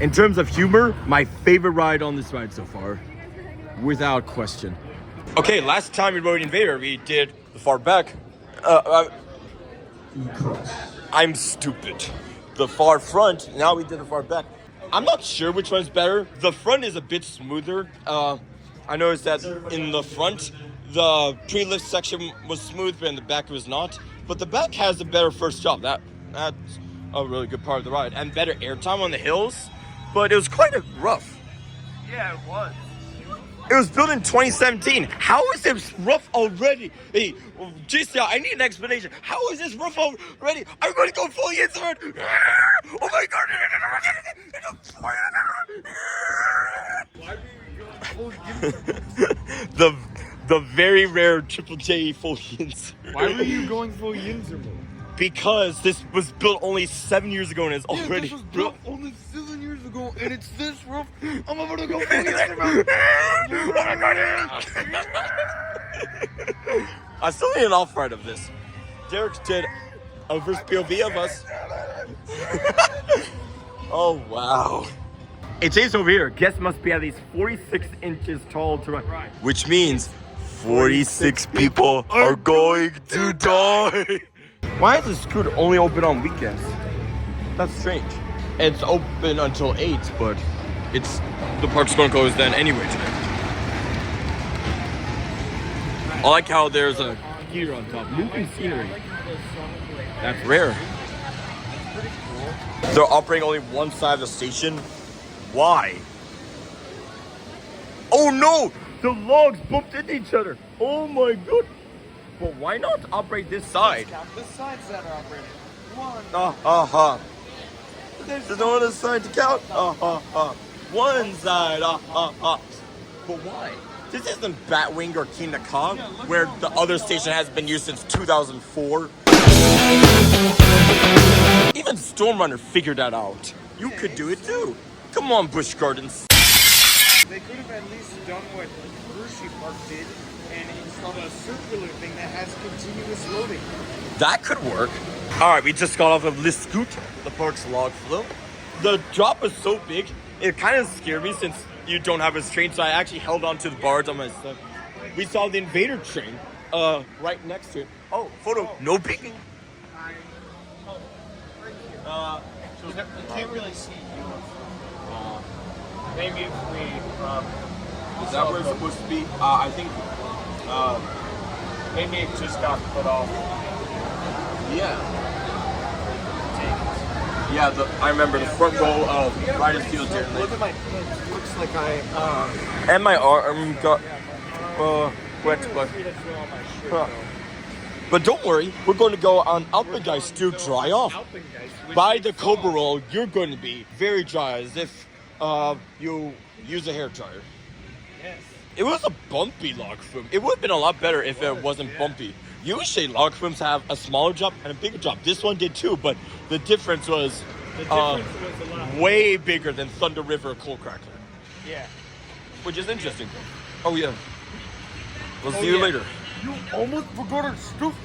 In terms of humor, my favorite ride on this ride so far, without question. Okay, last time we rode Invader, we did the far back. I'm stupid. The far front, now we did the far back. I'm not sure which one's better. The front is a bit smoother. I noticed that in the front, the pre-lift section was smooth, but in the back it was not. But the back has a better first jump. That's a really good part of the ride. And better airtime on the hills, but it was quite rough. Yeah, it was. It was built in 2017. How is this rough already? Hey, JC, I need an explanation. How is this rough already? I'm going to go fully inside. Oh my God. Why were you going full the very rare Triple J full insert. Why were you going full Yinzer mode? Because this was built only 7 years ago and it's already This was built only 7 years ago, and it's this rough. I'm about to go full Yinzer mode. I still need an off-ride of this. Derek did a first POV of us. Oh, wow. It says over here, guests must be at least 46 inches tall to ride. Right. Which means 46 people are going to die. Why is the scooter only open on weekends? That's strange. It's open until 8, but the park's gonna close then anyway today. I like how there's a heater on top. Moving scenery. That's rare. They're operating only one side of the station. Why? Oh no! The logs bumped into each other. Oh my god. But why not operate this side? Count the sides that are operating. One. There's no other side to count. One side. But why? This isn't Batwing or King Kong, where the other station has been used since 2004. Even Stormrunner figured that out. You could do it too. Come on, Busch Gardens. They could have at least done what Hershey Park did and install a circular thing that has continuous loading. That could work. All right, we just got off of Le Scoot, the park's log flume. The drop was so big, it kind of scared me since you don't have a train, so I actually held on to the bars on my stuff. We saw the Invader train right next to it. Oh, photo, no peeking. You can't really see you. Maybe if we. Is that where it's supposed to be? I think. Maybe it just got put off. Yeah. Yeah, I remember the front row of Riders Field here. Look at my hands. Looks like I. And my arm got wet, but don't worry, we're going to go on Alpengeist to dry off. By the Cobra Roll, you're going to be very dry, as if you use a hair dryer. Yes. It was a bumpy log flume. It would have been a lot better if it wasn't bumpy. Usually log flumes have a smaller drop and a bigger drop. This one did too, but the difference was, a lot way bigger than Thunder River Coal Crackler. Yeah. Which is interesting. Oh yeah. We'll see you later. You almost forgot our stuff.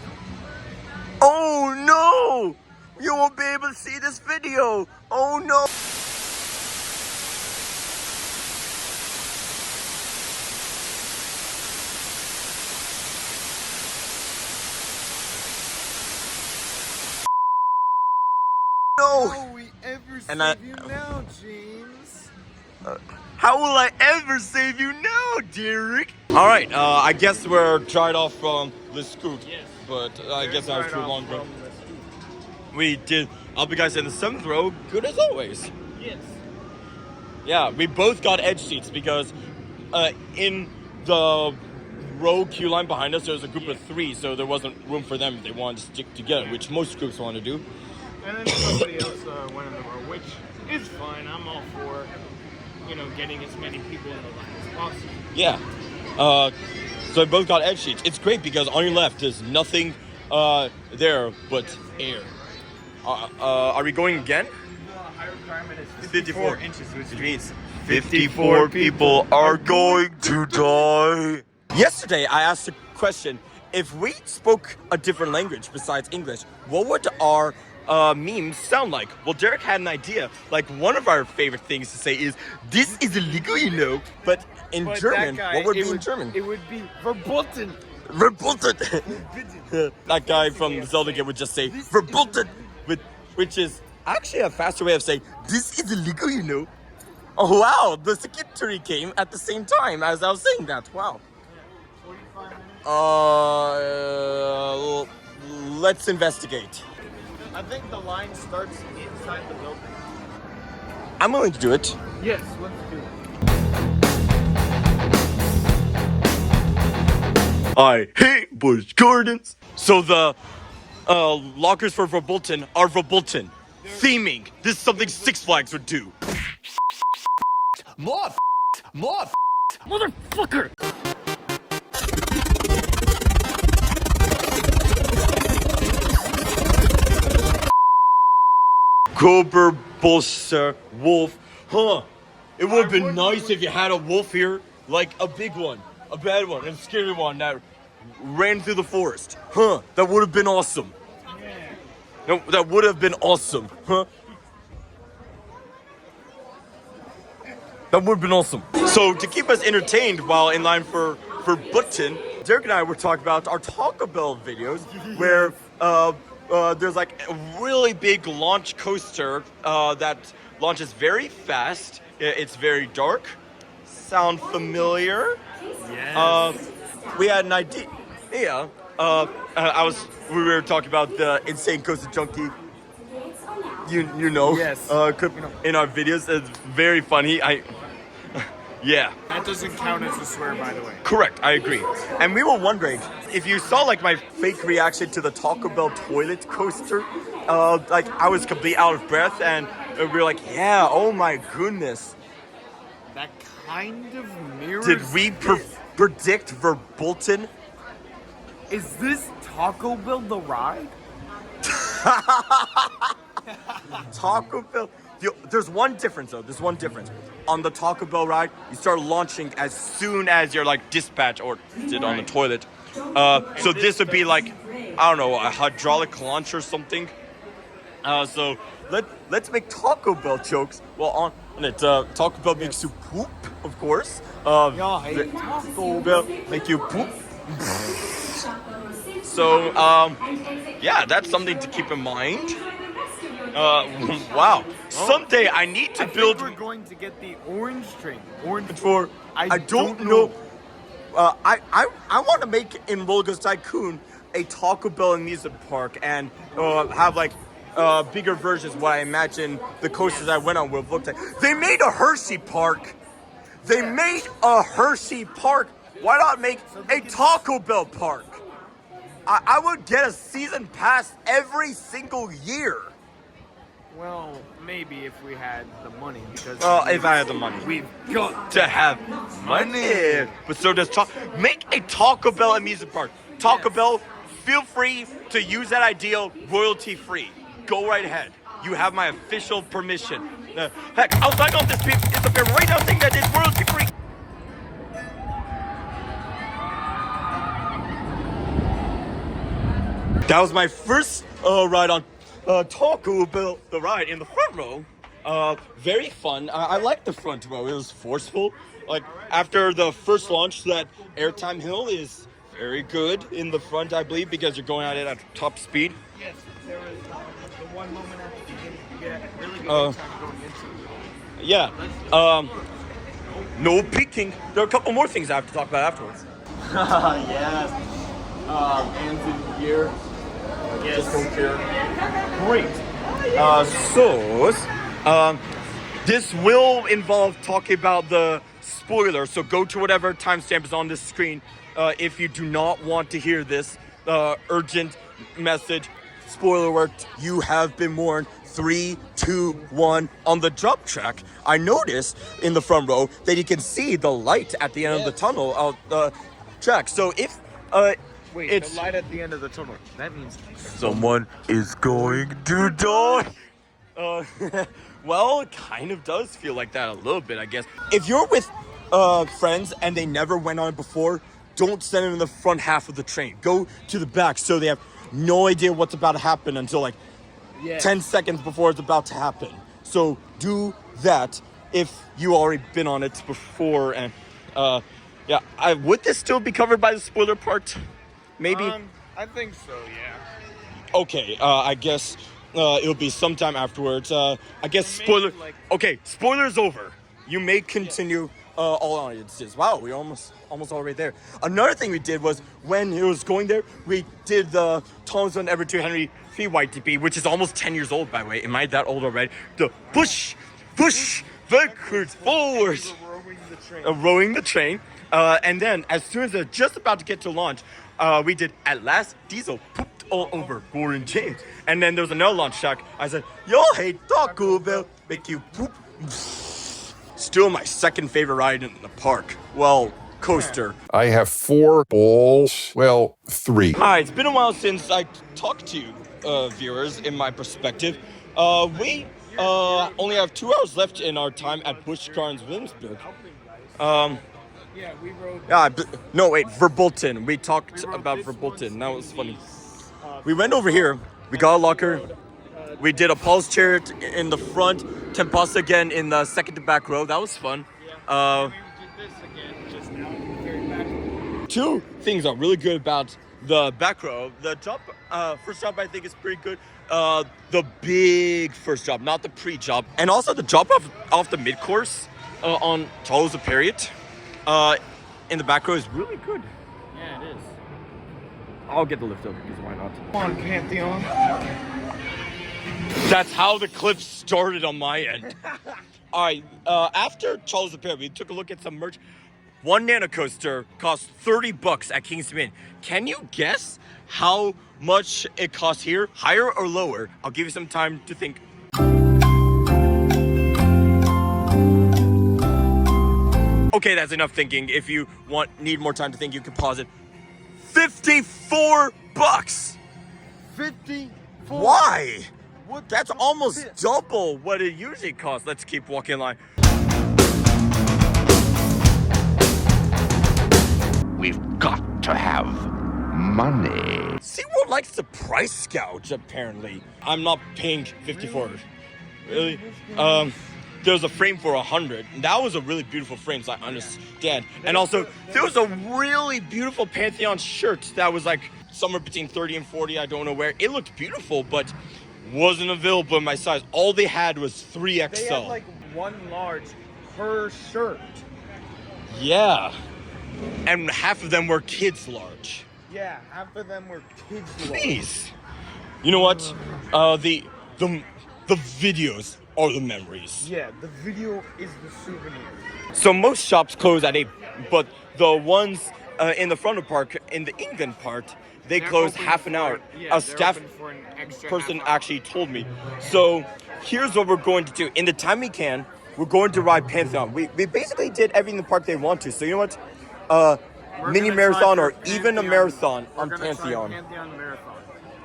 Oh no! You won't be able to see this video. Oh no! No! How will we ever And save you now, James? How will I ever save you now, Derek? All right, I guess we're dried off from the scoot. Yes. But I guess that was too long. But we did. I'll be guys in the 7th row. Good as always. Yes. Yeah, we both got edge seats because in the row queue line behind us, there was a group of 3, so there wasn't room for them if they wanted to stick together, which most groups want to do. And then somebody else went in the row, which is fine. I'm all for, getting as many people in the line as possible. Yeah. So we both got edge seats. It's great because on your left there's nothing there but air. Are we going again? The high requirement is 54 inches, which means 54 people are going to die. Yesterday, I asked a question. If we spoke a different language besides English, what would our memes sound like? Well, Derek had an idea. Like, one of our favorite things to say is, "This is illegal," But in German, what would be in German? It would be verboten. Verboten. That guy from the Zelda game would just say verboten, which is actually a faster way of saying this is illegal, Oh wow, the secretary came at the same time as I was saying that. Wow. 45 minutes. Let's investigate. I think the line starts inside the building. I'm willing to do it. Yes, let's do it. I hate Busch Gardens. So the lockers for Verbolten are Verbolten. Theming. This is something Six Flags would do. More Motherfucker! Cobra, Buster, wolf. Huh. It would have been nice if you had a wolf here. Like a big one, a bad one, and a scary one that ran through the forest. Huh. That would have been awesome. No, that would have been awesome. Huh. That would have been awesome. So to keep us entertained while in line for Button, Derek and I were talking about our Taco Bell videos where there's like a really big launch coaster that launches very fast. It's very dark. Sound familiar? Yes. We had an idea. Yeah. We were talking about the Insane Coaster Junkie. You know. Yes. In our videos, it's very funny. Yeah. That doesn't count as a swear, by the way. Correct, I agree. And we were wondering if you saw like my fake reaction to the Taco Bell toilet coaster. Like I was completely out of breath, and we were like, "Yeah, oh my goodness." That kind of mirrors. Did we predict Verbolten? Is this Taco Bell the ride? Taco Bell. There's one difference though. There's one difference. On the Taco Bell ride, you start launching as soon as you're like dispatched or sit on the toilet. So this would be like, I don't know, a hydraulic launch or something. So let's make Taco Bell jokes. Well, on it, Taco Bell makes you poop, of course. Y'all hate Taco Bell make you poop. So yeah, that's something to keep in mind. Wow. Someday I need to build. We're going to get the orange train. Orange for. I don't know. I want to make in Roller Coaster Tycoon a Taco Bell amusement park and have like bigger versions. What I imagine the coasters I went on would look like. They made a Hershey Park. They made a Hershey Park. Why not make a Taco Bell park? I would get a season pass every single year. Well, maybe if we had the money, because If I had the money, we've got to have money. But so does make a Taco Bell amusement park. Taco Bell, feel free to use that idea royalty free. Go right ahead. You have my official permission. Heck, I'll sign off this piece. It's a fair right now thing that is royalty free. That was my first ride on Taco Bell, the ride in the front row. Very fun. I liked the front row. It was forceful. Like after the first launch, that airtime hill is very good in the front, I believe, because you're going at it at top speed. Yes, there was the one moment at the beginning. You get really good time going into it. Yeah. No peeking. There are a couple more things I have to talk about afterwards. Yes. Hands in gear. Yes. Just don't care. Great. This will involve talking about the spoiler. So go to whatever timestamp is on this screen. If you do not want to hear this urgent message, spoiler alert, you have been warned. 3, 2, 1. On the jump track, I noticed in the front row that you can see the light at the end of the tunnel of the track. So if Wait, it's the light at the end of the tunnel. That means someone is going to die. Well, it kind of does feel like that a little bit, I guess. If you're with friends and they never went on it before, don't send them in the front half of the train. Go to the back so they have no idea what's about to happen until like 10 seconds before it's about to happen. So do that if you already been on it before. And yeah, would this still be covered by the spoiler part? Maybe. I think so. Yeah. Okay. I guess it'll be sometime afterwards. I guess spoiler. Okay, spoiler's over. You may continue all audiences. Wow, we're almost already there. Another thing we did was when it was going there, we did the Tom's Run Ever 200 feet YTP, which is almost 10 years old, by the way. Am I that old already? The push, backwards, forwards. Rowing the train. And then, as soon as they're just about to get to launch, we did At Last Diesel pooped all over Gordon James. And then there was another launch track. I said, y'all hate Taco Bell, make you poop. Still my second favorite ride in the park. Well, coaster. I have 4 balls. Well, 3. Hi, it's been a while since I talked to you, viewers, in my perspective. We only have 2 hours left in our time at Busch Gardens Williamsburg. Yeah, we rode. No, wait, Verbolten. We talked about Verbolten. That was funny. We went over here. We got a locker. We did a pulse chair in the front. Tempasa again in the second to back row. That was fun. We did this again just now in the very back. 2 things are really good about the back row. The jump, first jump I think is pretty good. The big first jump, not the pre-jump. And also the jump off the mid-course on Charles the Period in the back row is really good. Yeah, it is. I'll get the lift up because why not? Come on, Pantheon. That's how the clip started on my end. All right, after Charles the Period, we took a look at some merch. One Nano Coaster costs $30 at Kings Dominion. Can you guess how much it costs here? Higher or lower? I'll give you some time to think. Okay, that's enough thinking. If you need more time to think, you can pause it. $54. 54. Why? What? That's almost double what it usually costs. Let's keep walking in line. We've got to have money. SeaWorld likes to price gouge, apparently. I'm not paying $54. Really? There's a frame for $100. That was a really beautiful frame, so I understand. And also, there was a really beautiful Pantheon shirt that was like somewhere between 30 and 40. I don't know where. It looked beautiful, but wasn't available in my size. All they had was 3XL. They had like one large per shirt. Yeah. And half of them were kids large. Yeah, half of them were kids. Please. You know what? The videos are the memories. Yeah, the video is the souvenir. So most shops close at 8, but the ones in the front of the park, in the England part, they close half an hour. A staff person actually told me. So here's what we're going to do. In the time we can, we're going to ride Pantheon. We basically did everything in the park they want to. So you know what? Mini marathon or even a marathon on Pantheon. Marathon.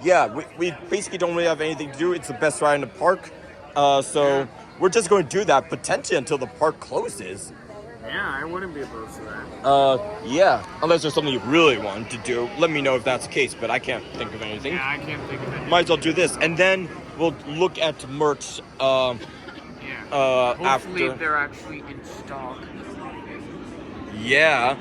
Yeah, we basically don't really have anything to do. It's the best ride in the park. So we're just going to do that potentially until the park closes. Yeah, I wouldn't be opposed to that. Yeah, unless there's something you really want to do. Let me know if that's the case, but I can't think of anything. Yeah, I can't think of it. Might as well do this, and then we'll look at merch. Hopefully after. they're actually in stock. Yeah.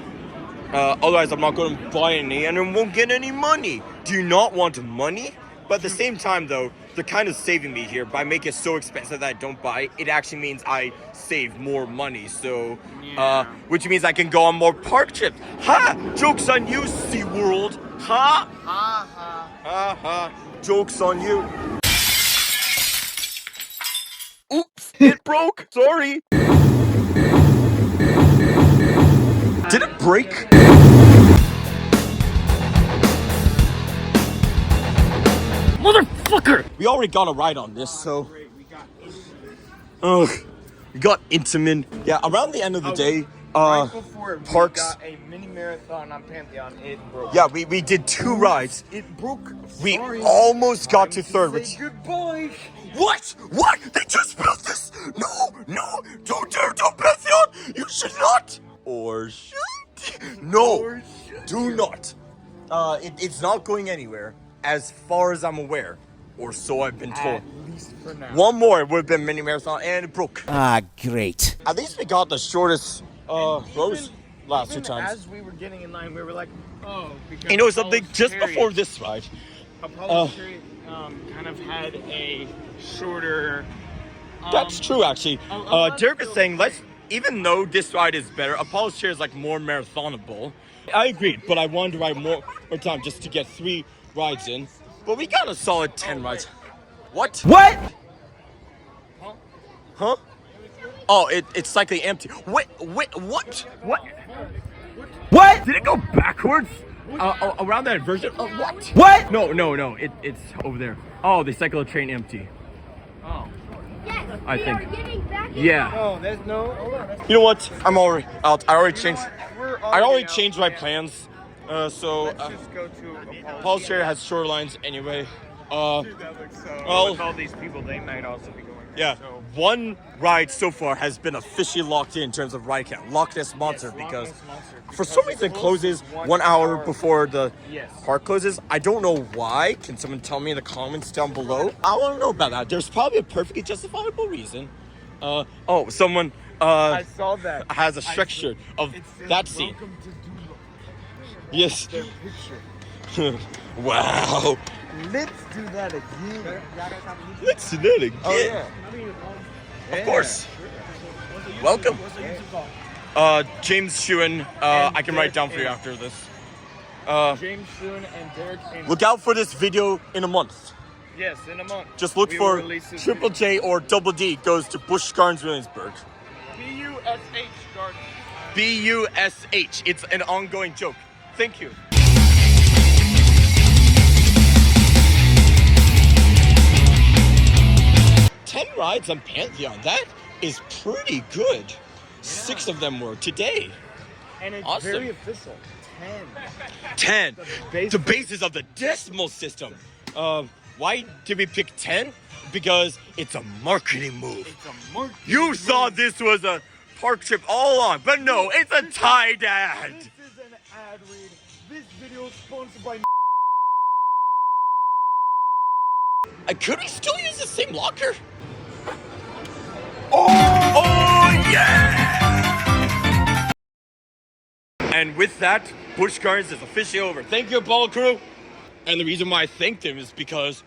Otherwise, I'm not going to buy any, and I won't get any money. Do you not want money? But at the same time, though, they're kind of saving me here by making it so expensive that I don't buy. It actually means I save more money. So, which means I can go on more park trips. Ha! Joke's on you, SeaWorld. Ha! Ha ha. Ha ha. Joke's on you. Oops, it broke. Sorry. Did it break? Motherfucker! We already got a ride on this, so. We got Intamin. Yeah, around the end of the day, Right before parks. we got a mini marathon on Pantheon, it broke. Yeah, we did 2 rides. It broke. We Sorry. almost got to 3rd, Say which. goodbye. What? What? They just built this? No, don't dare to Pantheon! You should not! Or should? No, do not. It's not going anywhere, as far as I'm aware, or so I've been told. At least for now. One more would have been mini marathon, and it broke. Ah, great. At least we got the shortest rows last 2 times. As we were getting in line, we were like, oh, because You know something? Apollo's Just Chariot- before this ride, Apollo's Chariot, kind of had a shorter. that's true actually. lot Derek is of- saying even though this ride is better, Apollo's Chair is like more marathonable. I agreed, but I wanted to ride more time just to get 3 rides in. But we got a solid 10 rides. What? What? Huh? Oh, it's slightly empty. Wait, what? What? Did it go backwards? Around that version? What? What? No, it's over there. Oh, the cycle train empty. Oh. I think. Getting back Yeah. Oh, there's no. Hold on. You know what? I'm already out. I already changed. We're I already out. changed my Yeah. plans. Let's just go to Paul's Chair has shorelines anyway. That looks so. Well- With all these people, they might also be going. Yeah, So, one ride so far has been officially locked in terms of ride count. Loch Ness Monster, Yes, because Loch Ness Monster, for some because reason it closes closes 1 hour 1 hour before the Yes. park closes. I don't know why. Can someone tell me in the comments down below? I want to know about that. There's probably a perfectly justifiable reason. Someone I saw that. has a Shrek shirt of It says, that scene. "Welcome to Dubai." Yes. Their picture. Wow. Let's do that again. Let's do that again. Oh yeah. Of course. Welcome. James Shewan. I can write down for you after this. James Soon and Derek. And Look out for this video in a month. Yes, in a month. Just look We will for release this Triple J or Double D goes to Busch Gardens Williamsburg. BUSH Garden. BUSH. It's an ongoing joke. Thank you. Ten rides on Pantheon. That is pretty good. 6 of them were today. And it's Awesome. very official. 10. 10. base- The basis of the decimal system. Why did we pick 10? Because it's a marketing move. It's a marketing You thought this was a park trip all along, but no, it's a Tide ad. This is an ad read. This video is sponsored by. Could we still use the same locker? Oh yeah! And with that, Busch Gardens is officially over. Thank you, Apollo crew. And the reason why I thanked him is because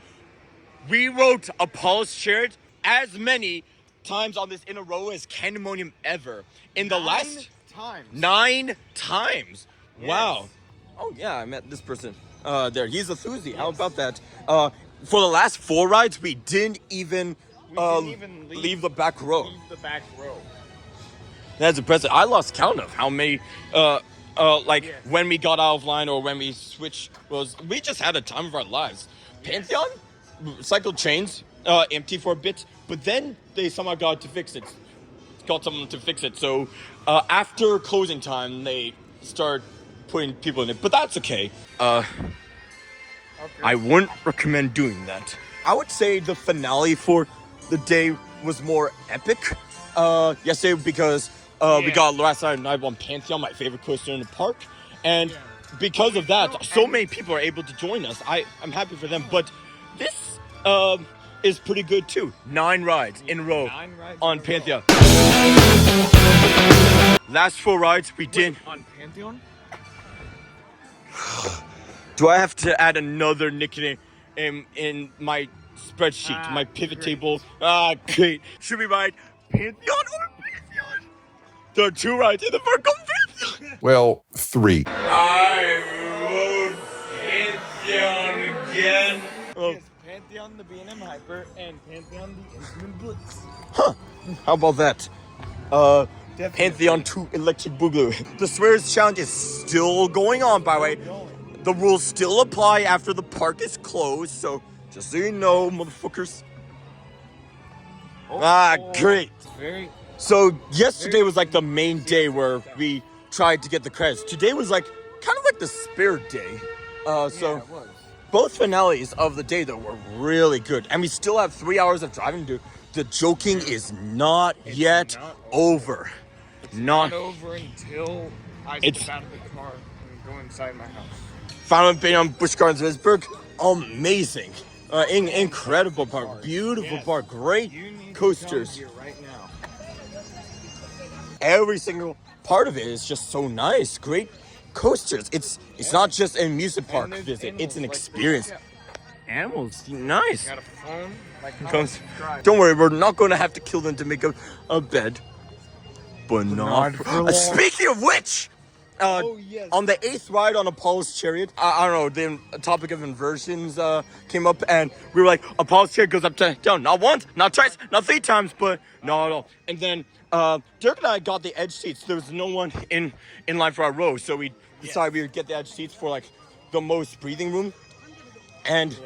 we wrote Apollo's Chariot as many times on this in a row as Candemonium ever. In the last times. 9 times. Yes. Wow. Oh yeah, I met this person. There, he's a Thuzy. How about that? For the last 4 rides, we didn't even leave the back row. That's impressive. I lost count of how many, when we got out of line or when we switched. We just had a time of our lives. Pantheon, cycled chains, empty for a bit, but then they somehow got someone to fix it. So after closing time, they start putting people in it, but that's okay. I wouldn't recommend doing that. I would say the finale for the day was more epic. Yesterday because we got last night on Pantheon, my favorite coaster in the park, and because of that, so many people are able to join us. I'm happy for them, but this is pretty good too. 9 rides in a row on Pantheon. Last 4 rides we did on Pantheon. Do I have to add another nickname in my spreadsheet, my pivot table? Great. Should we ride Pantheon or Pantheon? There are 2 rides in the park on Pantheon. Well, 3. I wrote Pantheon again. Yes, Pantheon, the B&M Hyper, and Pantheon, the Instrument Blitz. Huh. How about that? Pantheon 2 Electric Boogaloo. The Swears Challenge is still going on, by the way. The rules still apply after the park is closed, so just so you know, motherfuckers. Great. So yesterday was like the main day where we tried to get the credits. Today was like kind of like the spirit day. So both finales of the day though were really good, and we still have 3 hours of driving to do. The joking is not yet over. Not over until I step out of the car and go inside my house. Final opinion on Busch Gardens Williamsburg, amazing. Incredible park, beautiful park, great coasters. Right now. Every single part of it is just so nice, great coasters. It's not just an amusement park visit, it's an experience. Animals, nice. Got a phone? Don't worry, we're not going to have to kill them to make a bed. But not for long. Speaking of which, on the 8th ride on Apollo's Chariot, I don't know, the topic of inversions came up, and we were like, Apollo's Chariot goes up to down, not once, not twice, not 3 times, but not at all. And then Dirk and I got the edge seats. There was no one in line for our row, so we decided we would get the edge seats for like the most breathing room. And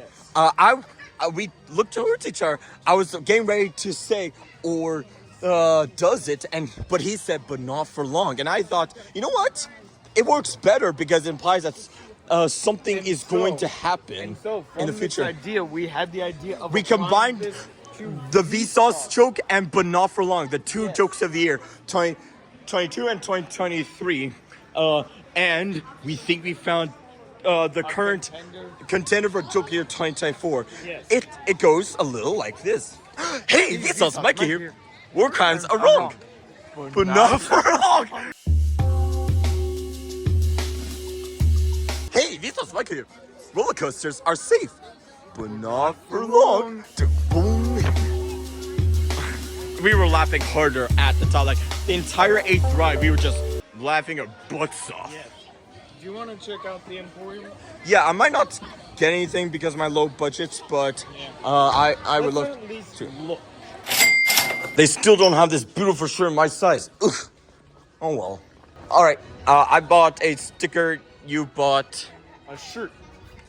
we looked towards each other. I was getting ready to say, or does it? But he said, but not for long. And I thought, you know what? It works better because it implies that something is going to happen in the future. We had the idea of we combined the Vsauce joke and but not for long, the 2 jokes of the year, 2022 and 2023, and we think we found the current contender for joke year 2024. It goes a little like this. Hey, Vsauce Mikey here. War crimes are wrong, but not for long. Hey, Vsauce Mikey here. Roller coasters are safe, but not for long. We were laughing harder at the top. Like the entire 8th ride, we were just laughing our butts off. Do you want to check out the Emporium? Yeah, I might not get anything because of my low budget, but I would love to. Look. They still don't have this beautiful shirt my size. Ugh. Oh well. All right. I bought a sticker. You bought a shirt.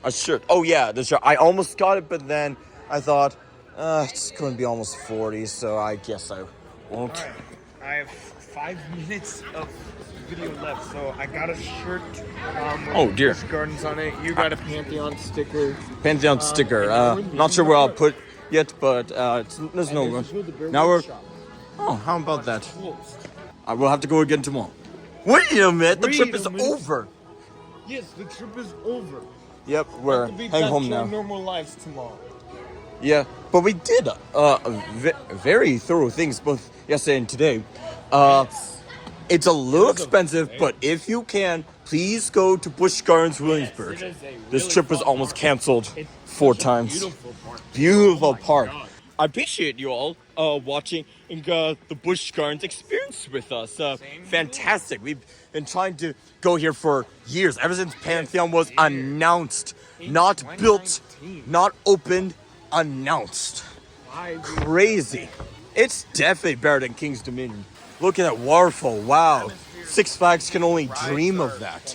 A shirt. Oh yeah, the shirt. I almost got it, but then I thought it's going to be almost 40, so I guess I won't. I have 5 minutes of video left, so I got a shirt. Oh, dear. Busch Gardens on it. You got a Pantheon sticker. Pantheon sticker. Not sure where I'll put yet, but there's no one. Now we're. Oh, how about that? I will have to go again tomorrow. Wait a minute, the trip is over. Yes, the trip is over. Yep, we're heading home now. Normal lives tomorrow. Yeah, but we did very thorough things both yesterday and today. It's a little expensive, but if you can, please go to Busch Gardens Williamsburg. This trip was almost canceled 4 times. Beautiful park. I appreciate you all watching the Busch Gardens experience with us. Fantastic. We've been trying to go here for years, ever since Pantheon was announced. Not built, not opened, announced. Crazy. It's definitely better than King's Dominion. Look at that waterfall. Wow. Six Flags can only dream of that.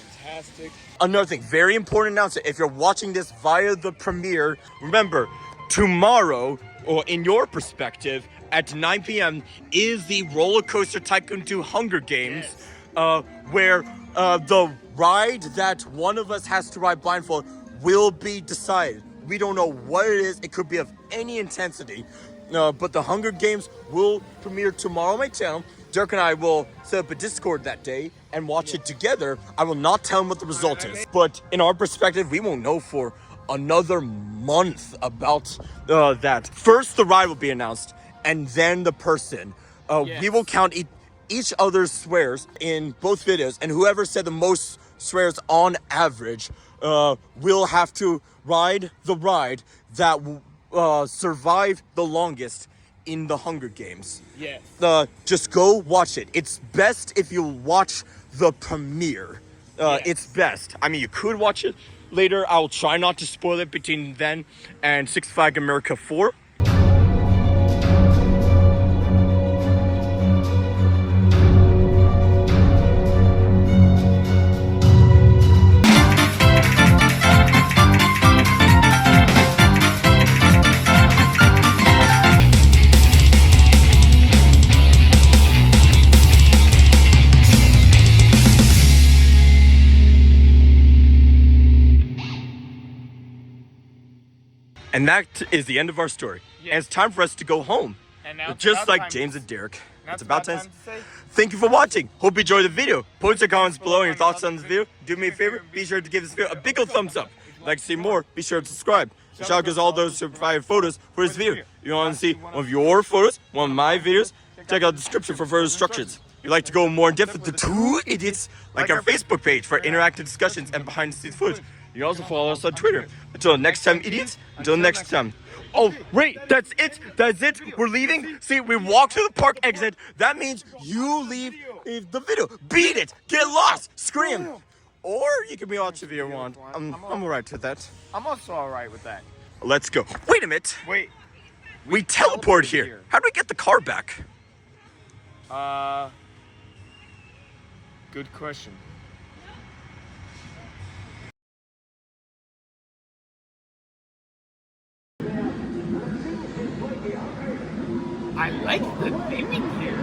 Another thing, very important announcement. If you're watching this via the premiere, remember, tomorrow, or in your perspective, at 9 p.m. is the Roller Coaster Tycoon 2 Hunger Games, where the ride that one of us has to ride blindfold will be decided. We don't know what it is. It could be of any intensity. But the Hunger Games will premiere tomorrow on my channel. Derek and I will set up a Discord that day and watch it together. I will not tell him what the result is. But in our perspective, we won't know for another month about that. First, the ride will be announced, and then the person. We will count each other's swears in both videos, and whoever said the most swears on average will have to ride the ride that survived the longest in the Hunger Games. Yes. Just go watch it. It's best if you watch the premiere. It's best. I mean, you could watch it later. I'll try not to spoil it between then and Six Flags America 4. And that is the end of our story. And it's time for us to go home. And now just like James and Derek. It's about time to say thank you for watching. Hope you enjoyed the video. Post your comments below and your thoughts on this video. Do me a favor, be sure to give this video a big old thumbs up. If you'd like to see more, be sure to subscribe. And shout out to all those who provided photos for this video. If you want to see one of your photos, one of my videos, check out the description for further instructions. If you'd like to go more in depth with the 2 idiots, like our Facebook page for interactive discussions and behind the scenes footage. You can also follow us on Twitter. Until next time, idiots. Until next time. Oh, wait, that's it. That's it. We're leaving. See, we walk to the park exit. That means you leave the video. Beat it. Get lost. Scream. Or you can be watching the video you want. I'm alright with that. I'm also alright with that. Let's go. Wait a minute. Wait. We teleported here. How do we get the car back? Good question. I like the theming here.